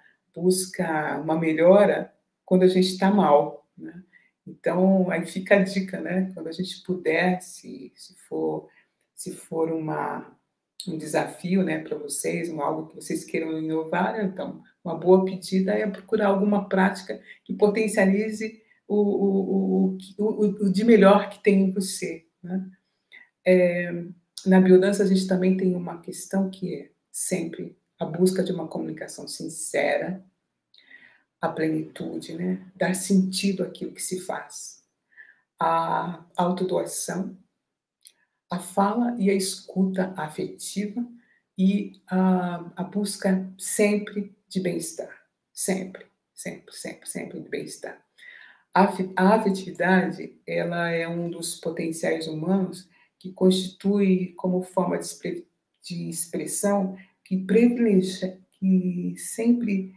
uma melhora quando a gente está mal, né? Então, aí fica a dica, né? Quando a gente puder, se for um desafio, né, para vocês, algo que vocês queiram inovar, então, uma boa pedida é procurar alguma prática que potencialize o de melhor que tem em você, né? Na biodança, a gente também tem uma questão que é sempre a busca de uma comunicação sincera, a plenitude, né? Dar sentido àquilo que se faz, a autodoação, a fala e a escuta afetiva e a busca sempre de bem-estar. Sempre, sempre, sempre, sempre de bem-estar. A afetividade, ela é um dos potenciais humanos que constitui como forma de expressão que privilegia, que sempre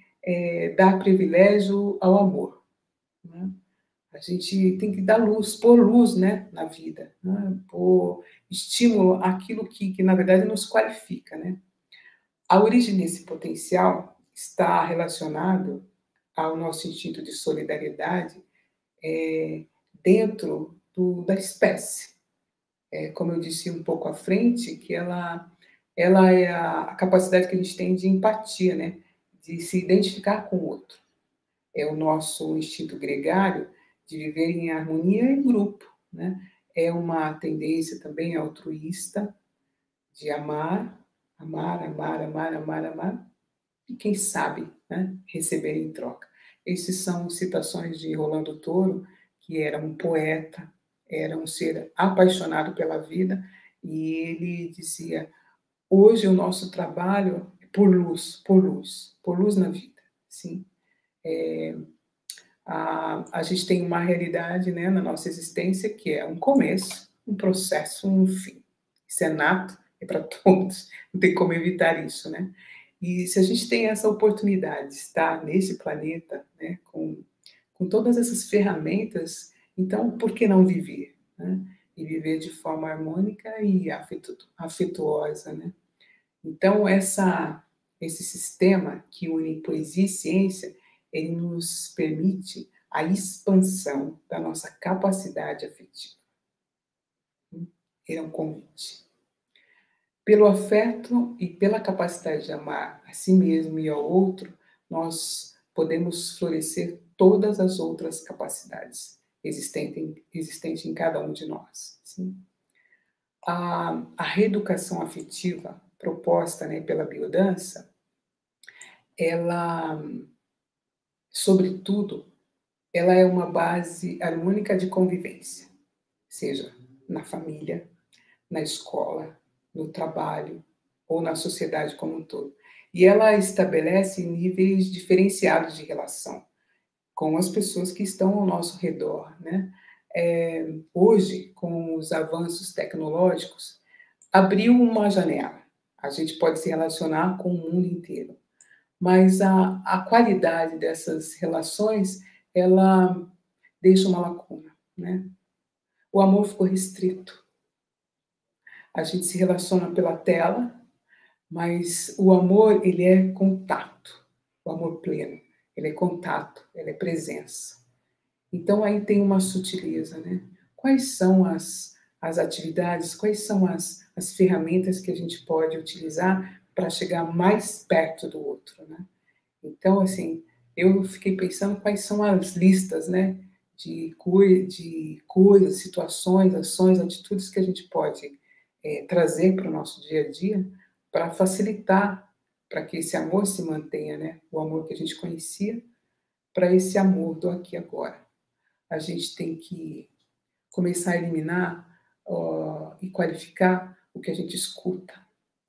dá privilégio ao amor, né? A gente tem que dar luz, pôr luz, né, na vida, né? Pôr estímulo àquilo que, na verdade, nos qualifica, né? A origem desse potencial está relacionado ao nosso instinto de solidariedade dentro da espécie. Como eu disse um pouco à frente, que ela é a capacidade que a gente tem de empatia, né? De se identificar com o outro. É o nosso instinto gregário de viver em harmonia em grupo, né? É uma tendência também altruísta de amar, amar, amar, amar, amar, amar, e quem sabe, né, receber em troca. Essas são citações de Rolando Toro, que era um poeta, era um ser apaixonado pela vida, e ele dizia: hoje o nosso trabalho é por luz, por luz, por luz na vida. Sim. A gente tem uma realidade, né, na nossa existência que é um começo, um processo, um fim. Isso é nato, é para todos, não tem como evitar isso, né? E se a gente tem essa oportunidade de estar nesse planeta, né, com todas essas ferramentas, então por que não viver, né? E viver de forma harmônica e afetuosa, né? Então esse sistema que une poesia e ciência, ele nos permite a expansão da nossa capacidade afetiva. Ele é um convite. Pelo afeto e pela capacidade de amar a si mesmo e ao outro, nós podemos florescer todas as outras capacidades existentes em cada um de nós. Sim? A reeducação afetiva proposta, né, pela biodança, ela, sobretudo, ela é uma base harmônica de convivência, seja na família, na escola, no trabalho, ou na sociedade como um todo. E ela estabelece níveis diferenciados de relação com as pessoas que estão ao nosso redor, né? Hoje, com os avanços tecnológicos, abriu uma janela. A gente pode se relacionar com o mundo inteiro, mas a qualidade dessas relações, ela deixa uma lacuna, né? O amor ficou restrito. A gente se relaciona pela tela, mas o amor, ele é contato. O amor pleno, ele é contato, ele é presença. Então, aí tem uma sutileza, né? Quais são as atividades, quais são as ferramentas que a gente pode utilizar para chegar mais perto do outro, né? Então, assim, eu fiquei pensando quais são as listas, né? De coisas, situações, ações, atitudes que a gente pode trazer para o nosso dia a dia para facilitar, para que esse amor se mantenha, né? O amor que a gente conhecia, para esse amor do aqui e agora. A gente tem que começar a eliminar e qualificar o que a gente escuta,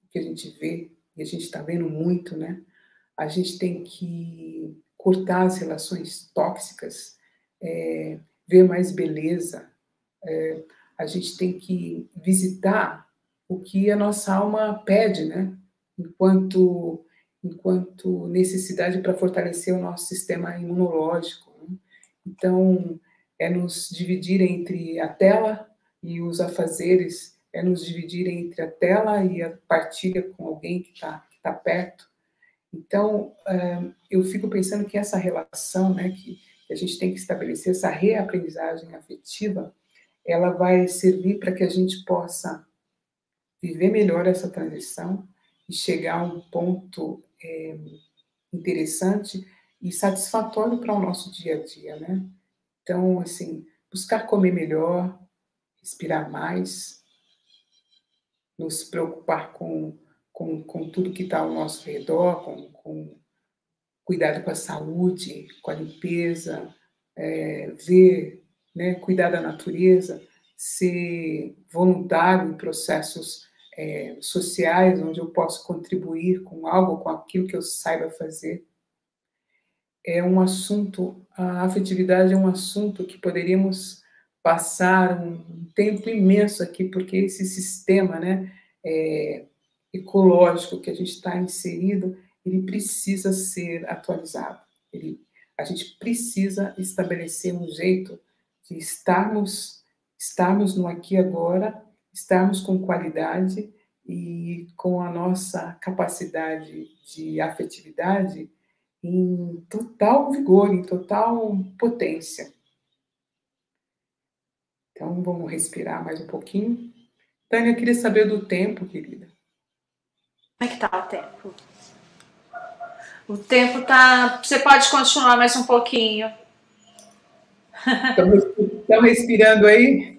o que a gente vê, e a gente está vendo muito, né? A gente tem que cortar as relações tóxicas, ver mais beleza, a gente tem que visitar o que a nossa alma pede, né? Enquanto necessidade para fortalecer o nosso sistema imunológico, né? Então, é nos dividir entre a tela e os afazeres, é nos dividir entre a tela e a partilha com alguém que tá perto. Então, eu fico pensando que essa relação, né, que a gente tem que estabelecer, essa reaprendizagem afetiva, ela vai servir para que a gente possa viver melhor essa transição e chegar a um ponto interessante e satisfatório para o nosso dia a dia, né? Então, assim, buscar comer melhor, respirar mais, nos preocupar com tudo que está ao nosso redor, com cuidado com a saúde, com a limpeza, ver, né, cuidar da natureza, ser voluntário em processos sociais, onde eu posso contribuir com algo, com aquilo que eu saiba fazer. É um assunto, a afetividade é um assunto que poderíamos passar um tempo imenso aqui, porque esse sistema, né, ecológico que a gente está inserido, ele precisa ser atualizado. A gente precisa estabelecer um jeito de estarmos no aqui e agora, estarmos com qualidade e com a nossa capacidade de afetividade em total vigor, em total potência. Então, vamos respirar mais um pouquinho. Tânia, eu queria saber do tempo, querida. Como é que tá o tempo? O tempo tá... Você pode continuar mais um pouquinho. Estão respirando aí?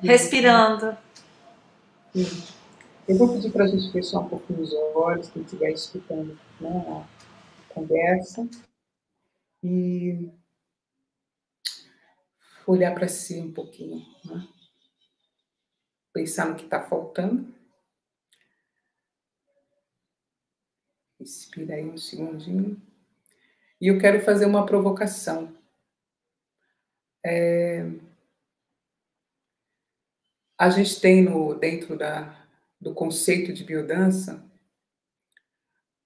Respirando. Eu vou pedir para a gente fechar um pouquinho os olhos, quem estiver escutando, né, a conversa, e olhar para si um pouquinho, né? Pensar no que está faltando. Respira aí um segundinho. E eu quero fazer uma provocação. A gente tem dentro do conceito de biodança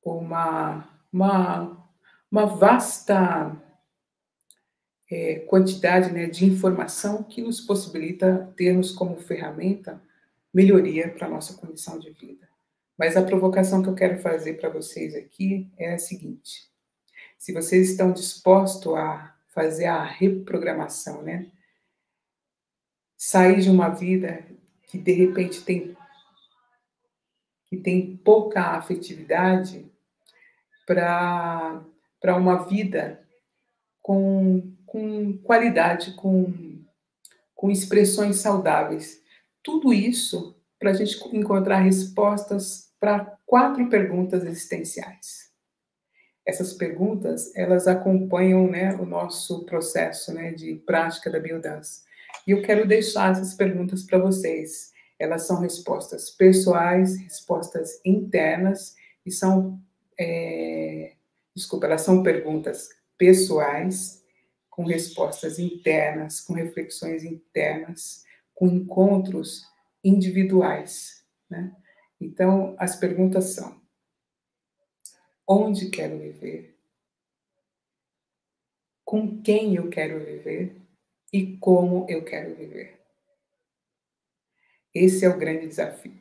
uma vasta quantidade, né, de informação que nos possibilita termos como ferramenta melhoria para a nossa condição de vida. Mas a provocação que eu quero fazer para vocês aqui é a seguinte: se vocês estão dispostos a fazer a reprogramação, né, sair de uma vida que de repente tem pouca afetividade para uma vida com qualidade, com expressões saudáveis. Tudo isso para a gente encontrar respostas para 4 perguntas existenciais. Essas perguntas, elas acompanham, né, o nosso processo, né, de prática da biodança. E eu quero deixar essas perguntas para vocês. Elas são respostas pessoais, respostas internas, e são, elas são perguntas pessoais, com respostas internas, com reflexões internas, com encontros individuais, né? Então, as perguntas são: onde quero viver? Com quem eu quero viver? E como eu quero viver? Esse é o grande desafio.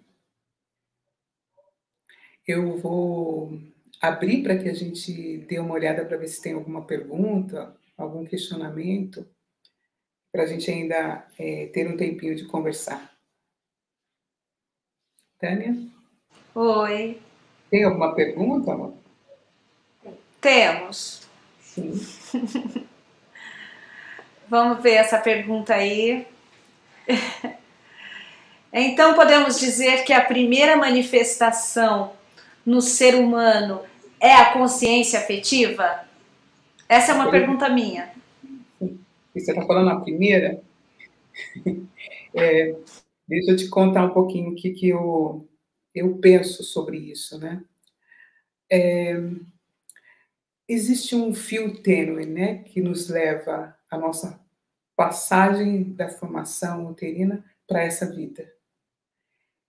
Eu vou abrir para que a gente dê uma olhada para ver se tem alguma pergunta, algum questionamento, para a gente ainda ter um tempinho de conversar. Tânia? Oi. Tem alguma pergunta, amor? Temos. Sim. Vamos ver essa pergunta aí. Então, podemos dizer que a primeira manifestação no ser humano é a consciência afetiva? Essa é uma pergunta minha. Você está falando a primeira? Deixa eu te contar um pouquinho o que eu penso sobre isso, né? Existe um fio tênue, né, que nos leva à nossa passagem da formação uterina para essa vida.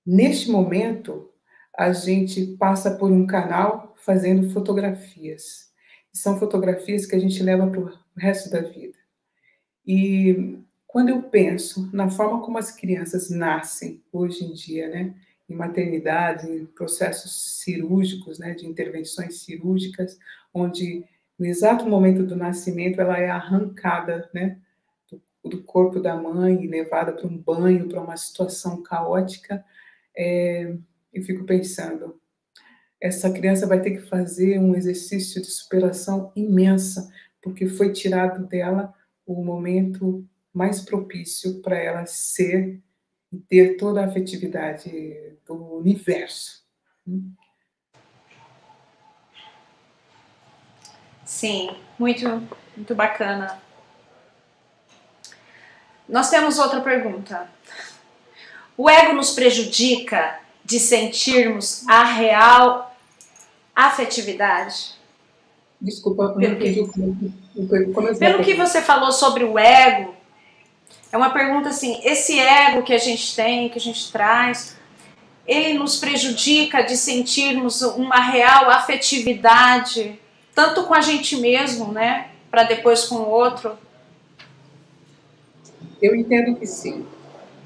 Neste momento, a gente passa por um canal fazendo fotografias. São fotografias que a gente leva para o resto da vida. E quando eu penso na forma como as crianças nascem hoje em dia, né, em maternidade, em processos cirúrgicos, né, de intervenções cirúrgicas, onde no exato momento do nascimento ela é arrancada, né, do corpo da mãe e levada para um banho, para uma situação caótica, eu fico pensando, essa criança vai ter que fazer um exercício de superação imensa, porque foi tirado dela o momento mais propício para ela ser e ter toda a afetividade do universo. Sim, muito, muito bacana. Nós temos outra pergunta. O ego nos prejudica de sentirmos a real afetividade? Desculpa, eu não entendi Pelo que você falou sobre o ego, é uma pergunta assim, esse ego que a gente tem, que a gente traz, ele nos prejudica de sentirmos uma real afetividade, tanto com a gente mesmo, né, para depois com o outro? Eu entendo que sim.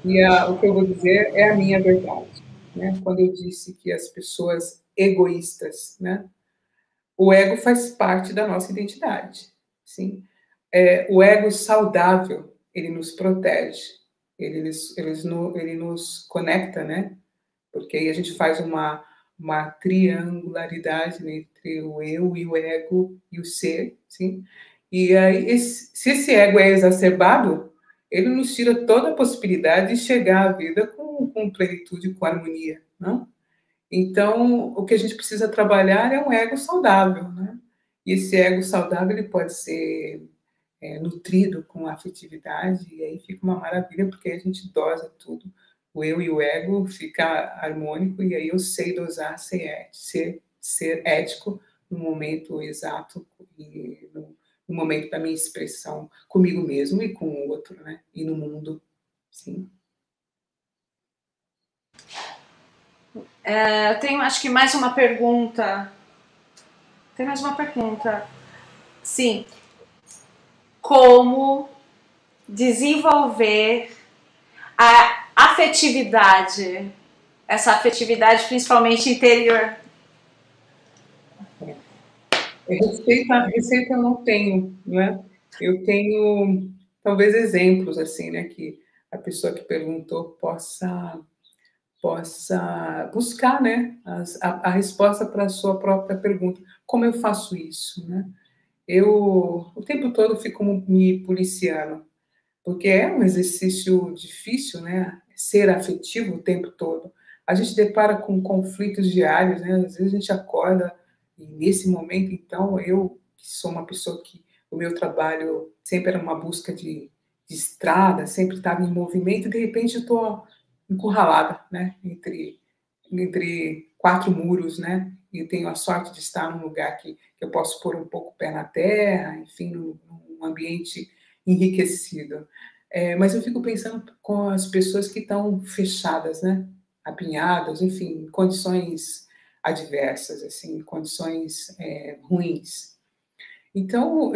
E o que eu vou dizer é a minha verdade, né? Quando eu disse que as pessoas egoístas, né? O ego faz parte da nossa identidade, sim. O ego saudável, ele nos protege, ele nos conecta, né? Porque aí a gente faz uma triangularidade entre o eu e o ego e o ser, sim? E aí, se esse ego é exacerbado, ele nos tira toda a possibilidade de chegar à vida com plenitude, com harmonia, não? Então, o que a gente precisa trabalhar é um ego saudável, né? E esse ego saudável ele pode ser nutrido com afetividade, e aí fica uma maravilha, porque a gente dosa tudo. O eu e o ego fica harmônico, e aí eu sei dosar, ser ético no momento exato e no momento da minha expressão comigo mesmo e com o outro, né? E no mundo, sim. Eu tenho, acho que mais uma pergunta. Tem mais uma pergunta. Sim. Como desenvolver a afetividade? Essa afetividade principalmente interior. Receita eu não tenho, né? Eu tenho, talvez, exemplos, assim, né? Que a pessoa que perguntou possa buscar, né, a resposta para a sua própria pergunta. Como eu faço isso, né? Eu, o tempo todo, fico me policiando, porque é um exercício difícil, né? Ser afetivo o tempo todo. A gente depara com conflitos diários, né? Às vezes a gente acorda e nesse momento, então, eu que sou uma pessoa que o meu trabalho sempre era uma busca de estrada, sempre estava em movimento, e de repente eu estou encurralada, né, entre quatro muros, né, e tenho a sorte de estar num lugar que eu posso pôr um pouco o pé na terra, enfim, num ambiente enriquecido. Mas eu fico pensando com as pessoas que estão fechadas, né, apinhadas, enfim, em condições adversas, assim, condições ruins. Então,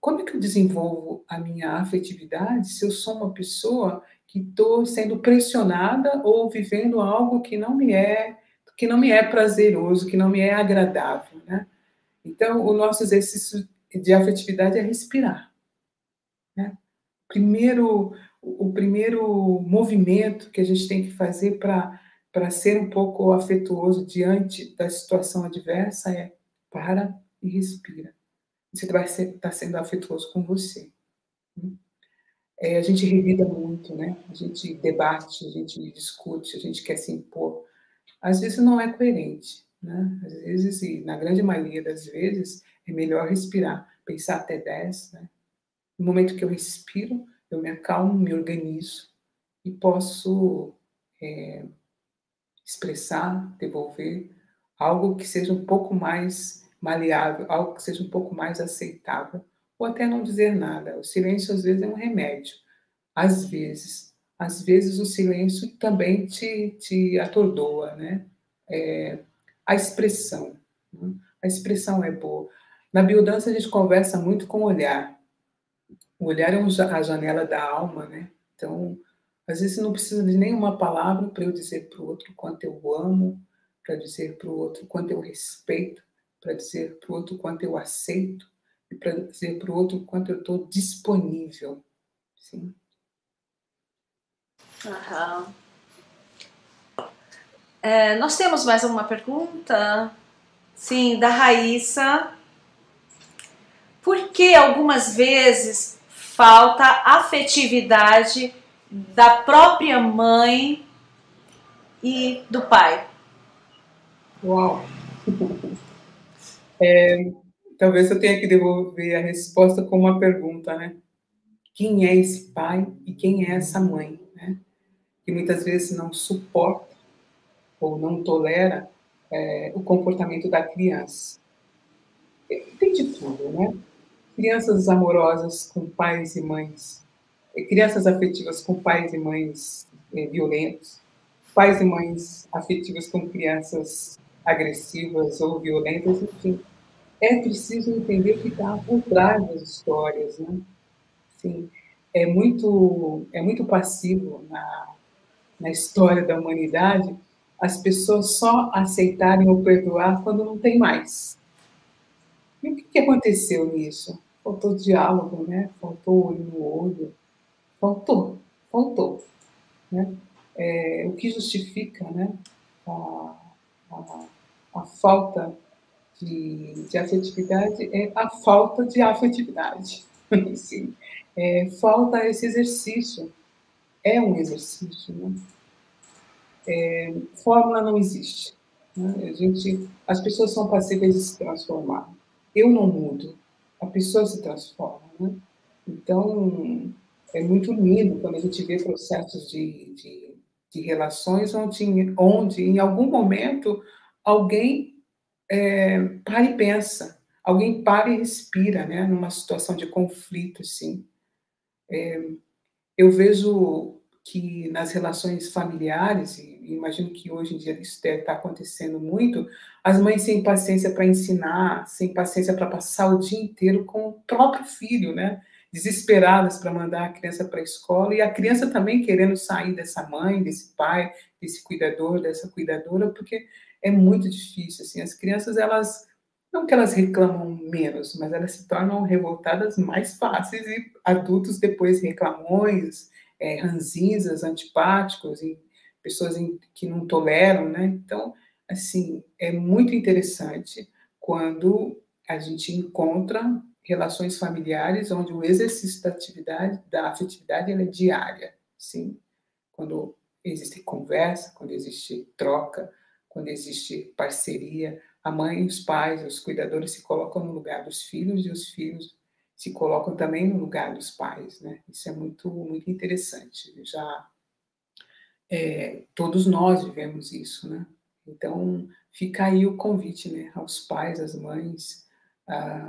como é que eu desenvolvo a minha afetividade se eu sou uma pessoa que estou sendo pressionada ou vivendo algo que não me é prazeroso, que não me é agradável, né? Então, o nosso exercício de afetividade é respirar, né? Primeiro, o primeiro movimento que a gente tem que fazer para ser um pouco afetuoso diante da situação adversa é para e respira. Você vai estar sendo afetuoso com você. A gente revida muito, né? A gente debate, a gente discute, a gente quer se impor. Às vezes não é coerente, né? Às vezes, e na grande maioria das vezes, é melhor respirar, pensar até 10, né? No momento que eu respiro, eu me acalmo, me organizo e posso expressar, devolver algo que seja um pouco mais maleável, algo que seja um pouco mais aceitável, ou até não dizer nada. O silêncio, às vezes, é um remédio. Às vezes. Às vezes, o silêncio também te atordoa, né? A expressão. Né? A expressão é boa. Na biodança, a gente conversa muito com o olhar. O olhar é a janela da alma, né? Então, às vezes não precisa de nenhuma palavra para eu dizer para o outro quanto eu amo, para dizer para o outro quanto eu respeito, para dizer para o outro quanto eu aceito e para dizer para o outro quanto eu estou disponível. Sim. Aham. Nós temos mais uma pergunta? Sim, da Raíssa. Por que algumas vezes falta afetividade da própria mãe e do pai? Uau! Talvez eu tenha que devolver a resposta com uma pergunta, né? Quem é esse pai e quem é essa mãe, né? Que muitas vezes não suporta ou não tolera o comportamento da criança. Tem de tudo, né? Crianças amorosas com pais e mães, crianças afetivas com pais e mães violentos, pais e mães afetivas com crianças agressivas ou violentas, enfim. É preciso entender o que está por trás das histórias, né? Assim, é muito passivo na história da humanidade as pessoas só aceitarem ou perdoar quando não tem mais. E o que aconteceu nisso? Faltou diálogo, né? Faltou olho no olho, faltou, né? O que justifica, né? A, a, a falta de afetividade é a falta de afetividade. Assim, falta esse exercício. É um exercício, né? Fórmula não existe. Né? As pessoas são passíveis de se transformar. Eu não mudo, a pessoa se transforma. Né? Então, é muito lindo quando a gente vê processos de relações onde, em algum momento, alguém para e pensa, alguém para e respira, né? Numa situação de conflito, assim. Eu vejo que nas relações familiares, e imagino que hoje em dia isso deve estar acontecendo muito, as mães sem paciência para ensinar, sem paciência para passar o dia inteiro com o próprio filho, né? Desesperadas para mandar a criança para a escola, e a criança também querendo sair dessa mãe, desse pai, desse cuidador, dessa cuidadora, porque é muito difícil. Assim, as crianças, elas não que elas reclamam menos, mas elas se tornam revoltadas mais fáceis e adultos depois reclamões, ranzinzas, antipáticos, e pessoas que não toleram, né? Então, assim, é muito interessante quando a gente encontra relações familiares onde o exercício da atividade, da afetividade, ela é diária, sim. Quando existe conversa, quando existe troca, quando existe parceria, a mãe, os pais, os cuidadores se colocam no lugar dos filhos e os filhos se colocam também no lugar dos pais, né? Isso é muito interessante. todos nós vivemos isso, né? Então, fica aí o convite, né, aos pais, às mães,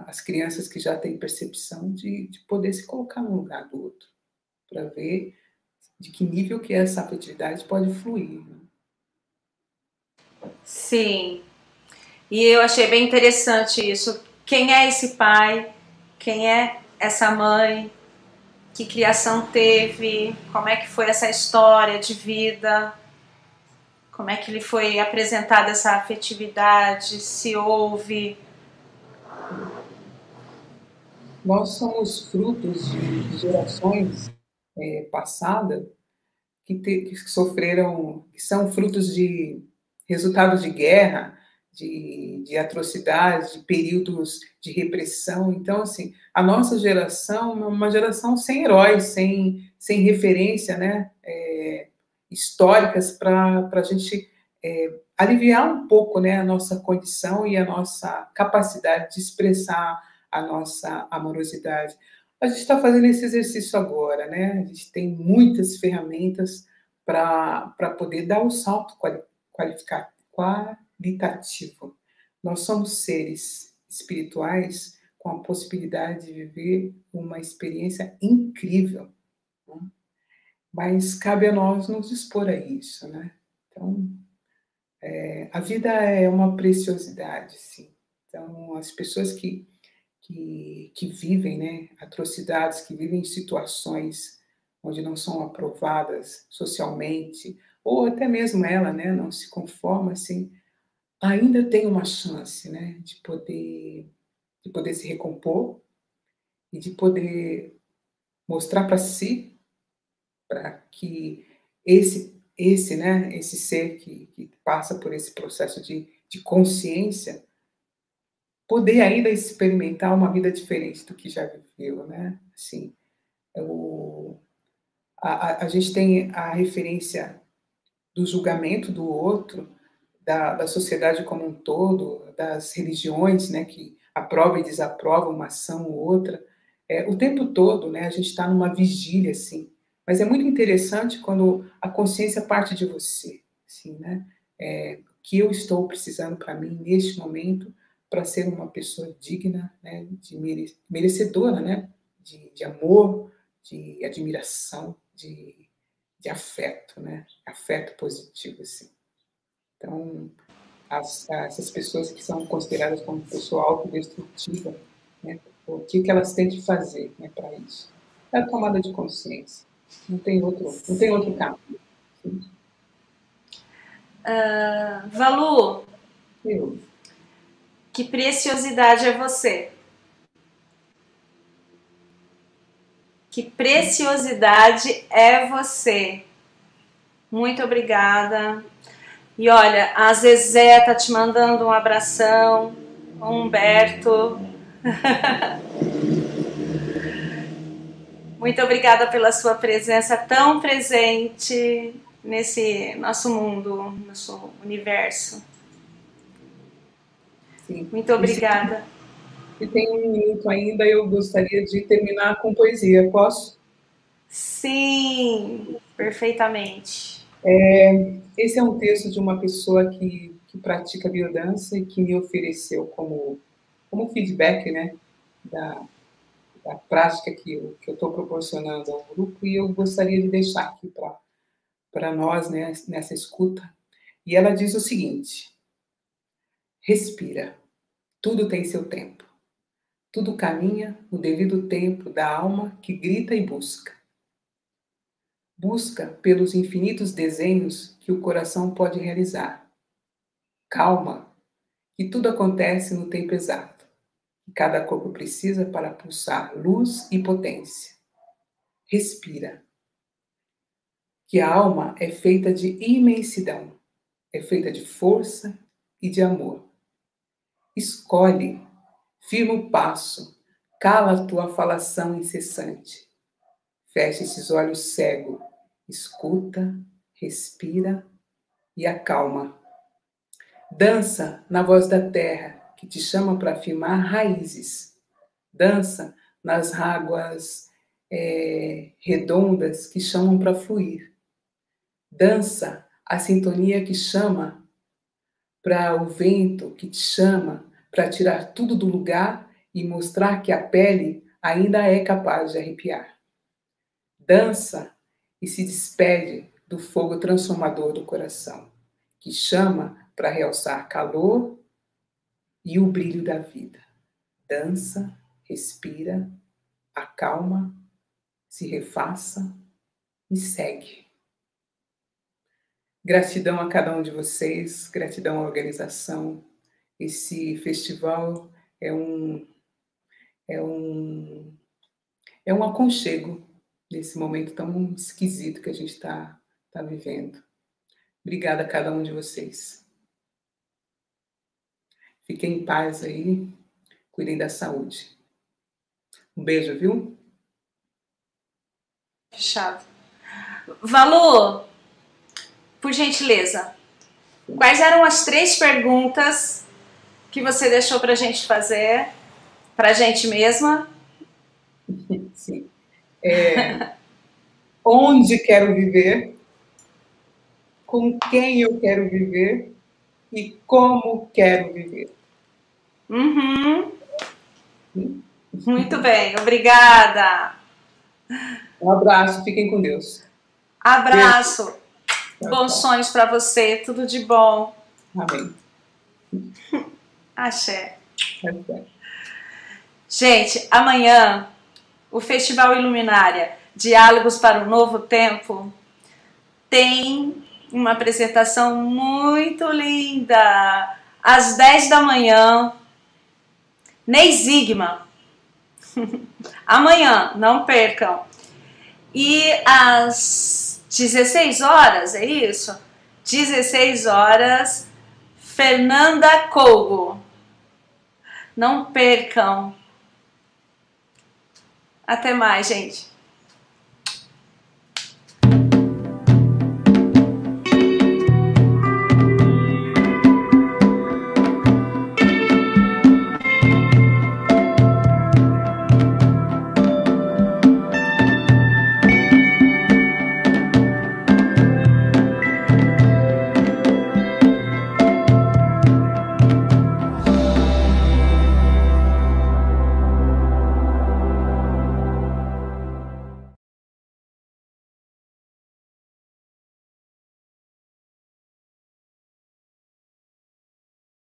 às crianças que já têm percepção de poder se colocar no lugar do outro, para ver de que nível que essa afetividade pode fluir. Né? Sim. E eu achei bem interessante isso. Quem é esse pai? Quem é essa mãe? Que criação teve? Como é que foi essa história de vida? Como é que lhe foi apresentada essa afetividade? Se houve? Nós somos frutos de gerações passadas que sofreram, que são frutos de resultados de guerra, de atrocidades, de períodos de repressão. Então, assim, a nossa geração é uma geração sem heróis, sem referência, né, históricas para a gente aliviar um pouco, né, a nossa condição e a nossa capacidade de expressar a nossa amorosidade. A gente está fazendo esse exercício agora, né? A gente tem muitas ferramentas para poder dar um salto qualitativo. Nós somos seres espirituais com a possibilidade de viver uma experiência incrível, né? Mas cabe a nós nos dispor a isso, né? Então, a vida é uma preciosidade, sim. Então, as pessoas que vivem, né, atrocidades, que vivem situações onde não são aprovadas socialmente, ou até mesmo ela, né, não se conforma, assim, ainda tem uma chance, né, de poder se recompor e de poder mostrar para si, para que esse ser que passa por esse processo de consciência, poder ainda experimentar uma vida diferente do que já viveu, né? Assim, o, a gente tem a referência do julgamento do outro, da sociedade como um todo, das religiões, né, que aprovam e desaprovam uma ação ou outra, o tempo todo, né, a gente está numa vigília, assim, mas é muito interessante quando a consciência parte de você, assim, né, que eu estou precisando para mim neste momento para ser uma pessoa digna, né, merecedora, né, de amor, de admiração, de afeto, né, afeto positivo, assim. Então, essas pessoas que são consideradas como pessoa autodestrutiva, né, o que elas têm que fazer, né, para isso? É a tomada de consciência. Não tem outro caminho. Valu, Eu, que preciosidade é você? Que preciosidade é você? Muito obrigada. E olha, a Zezé tá te mandando um abração, o Humberto. Muito obrigada pela sua presença tão presente nesse nosso mundo, nosso universo. sim. Muito obrigada. Se tem um minuto ainda, eu gostaria de terminar com poesia. Posso? Sim, perfeitamente. Esse é um texto de uma pessoa que pratica biodança e que me ofereceu como feedback, né, da, da prática que eu estou proporcionando ao grupo, e eu gostaria de deixar aqui para nós, né, nessa escuta. E ela diz o seguinte: respira, tudo tem seu tempo. Tudo caminha no devido tempo da alma que grita e busca. Busca pelos infinitos desenhos que o coração pode realizar. Calma, que tudo acontece no tempo exato, que cada corpo precisa para pulsar luz e potência. Respira, que a alma é feita de imensidão, é feita de força e de amor. Escolhe, firma o passo, cala a tua falação incessante. Fecha esses olhos cegos, escuta, respira e acalma. Dança na voz da terra, que te chama para firmar raízes. Dança nas águas redondas que chamam para fluir. Dança a sintonia que chama para o vento, que te chama para tirar tudo do lugar e mostrar que a pele ainda é capaz de arrepiar. Dança e se despede do fogo transformador do coração, que chama para realçar calor e o brilho da vida. Dança, respira, acalma, se refaça e segue. Gratidão a cada um de vocês, gratidão à organização. Esse festival é um aconchego nesse momento tão esquisito que a gente está vivendo. Obrigada a cada um de vocês. Fiquem em paz aí, cuidem da saúde. Um beijo, viu? Fechado. Valu, por gentileza, quais eram as 3 perguntas que você deixou para a gente fazer, para a gente mesma? Sim. Onde quero viver? Com quem eu quero viver? E como quero viver? Uhum. Muito bem, obrigada. Um abraço, fiquem com Deus. Abraço. Bons sonhos para você, tudo de bom. Amém. Axé. Axé. Gente, amanhã o Festival Iluminária Diálogos para um Novo Tempo tem uma apresentação muito linda. Às 10 da manhã, Ney Zigma. Amanhã, não percam. E às 16 horas, é isso? 16 horas, Fernanda Kogo. Não percam. Até mais, gente.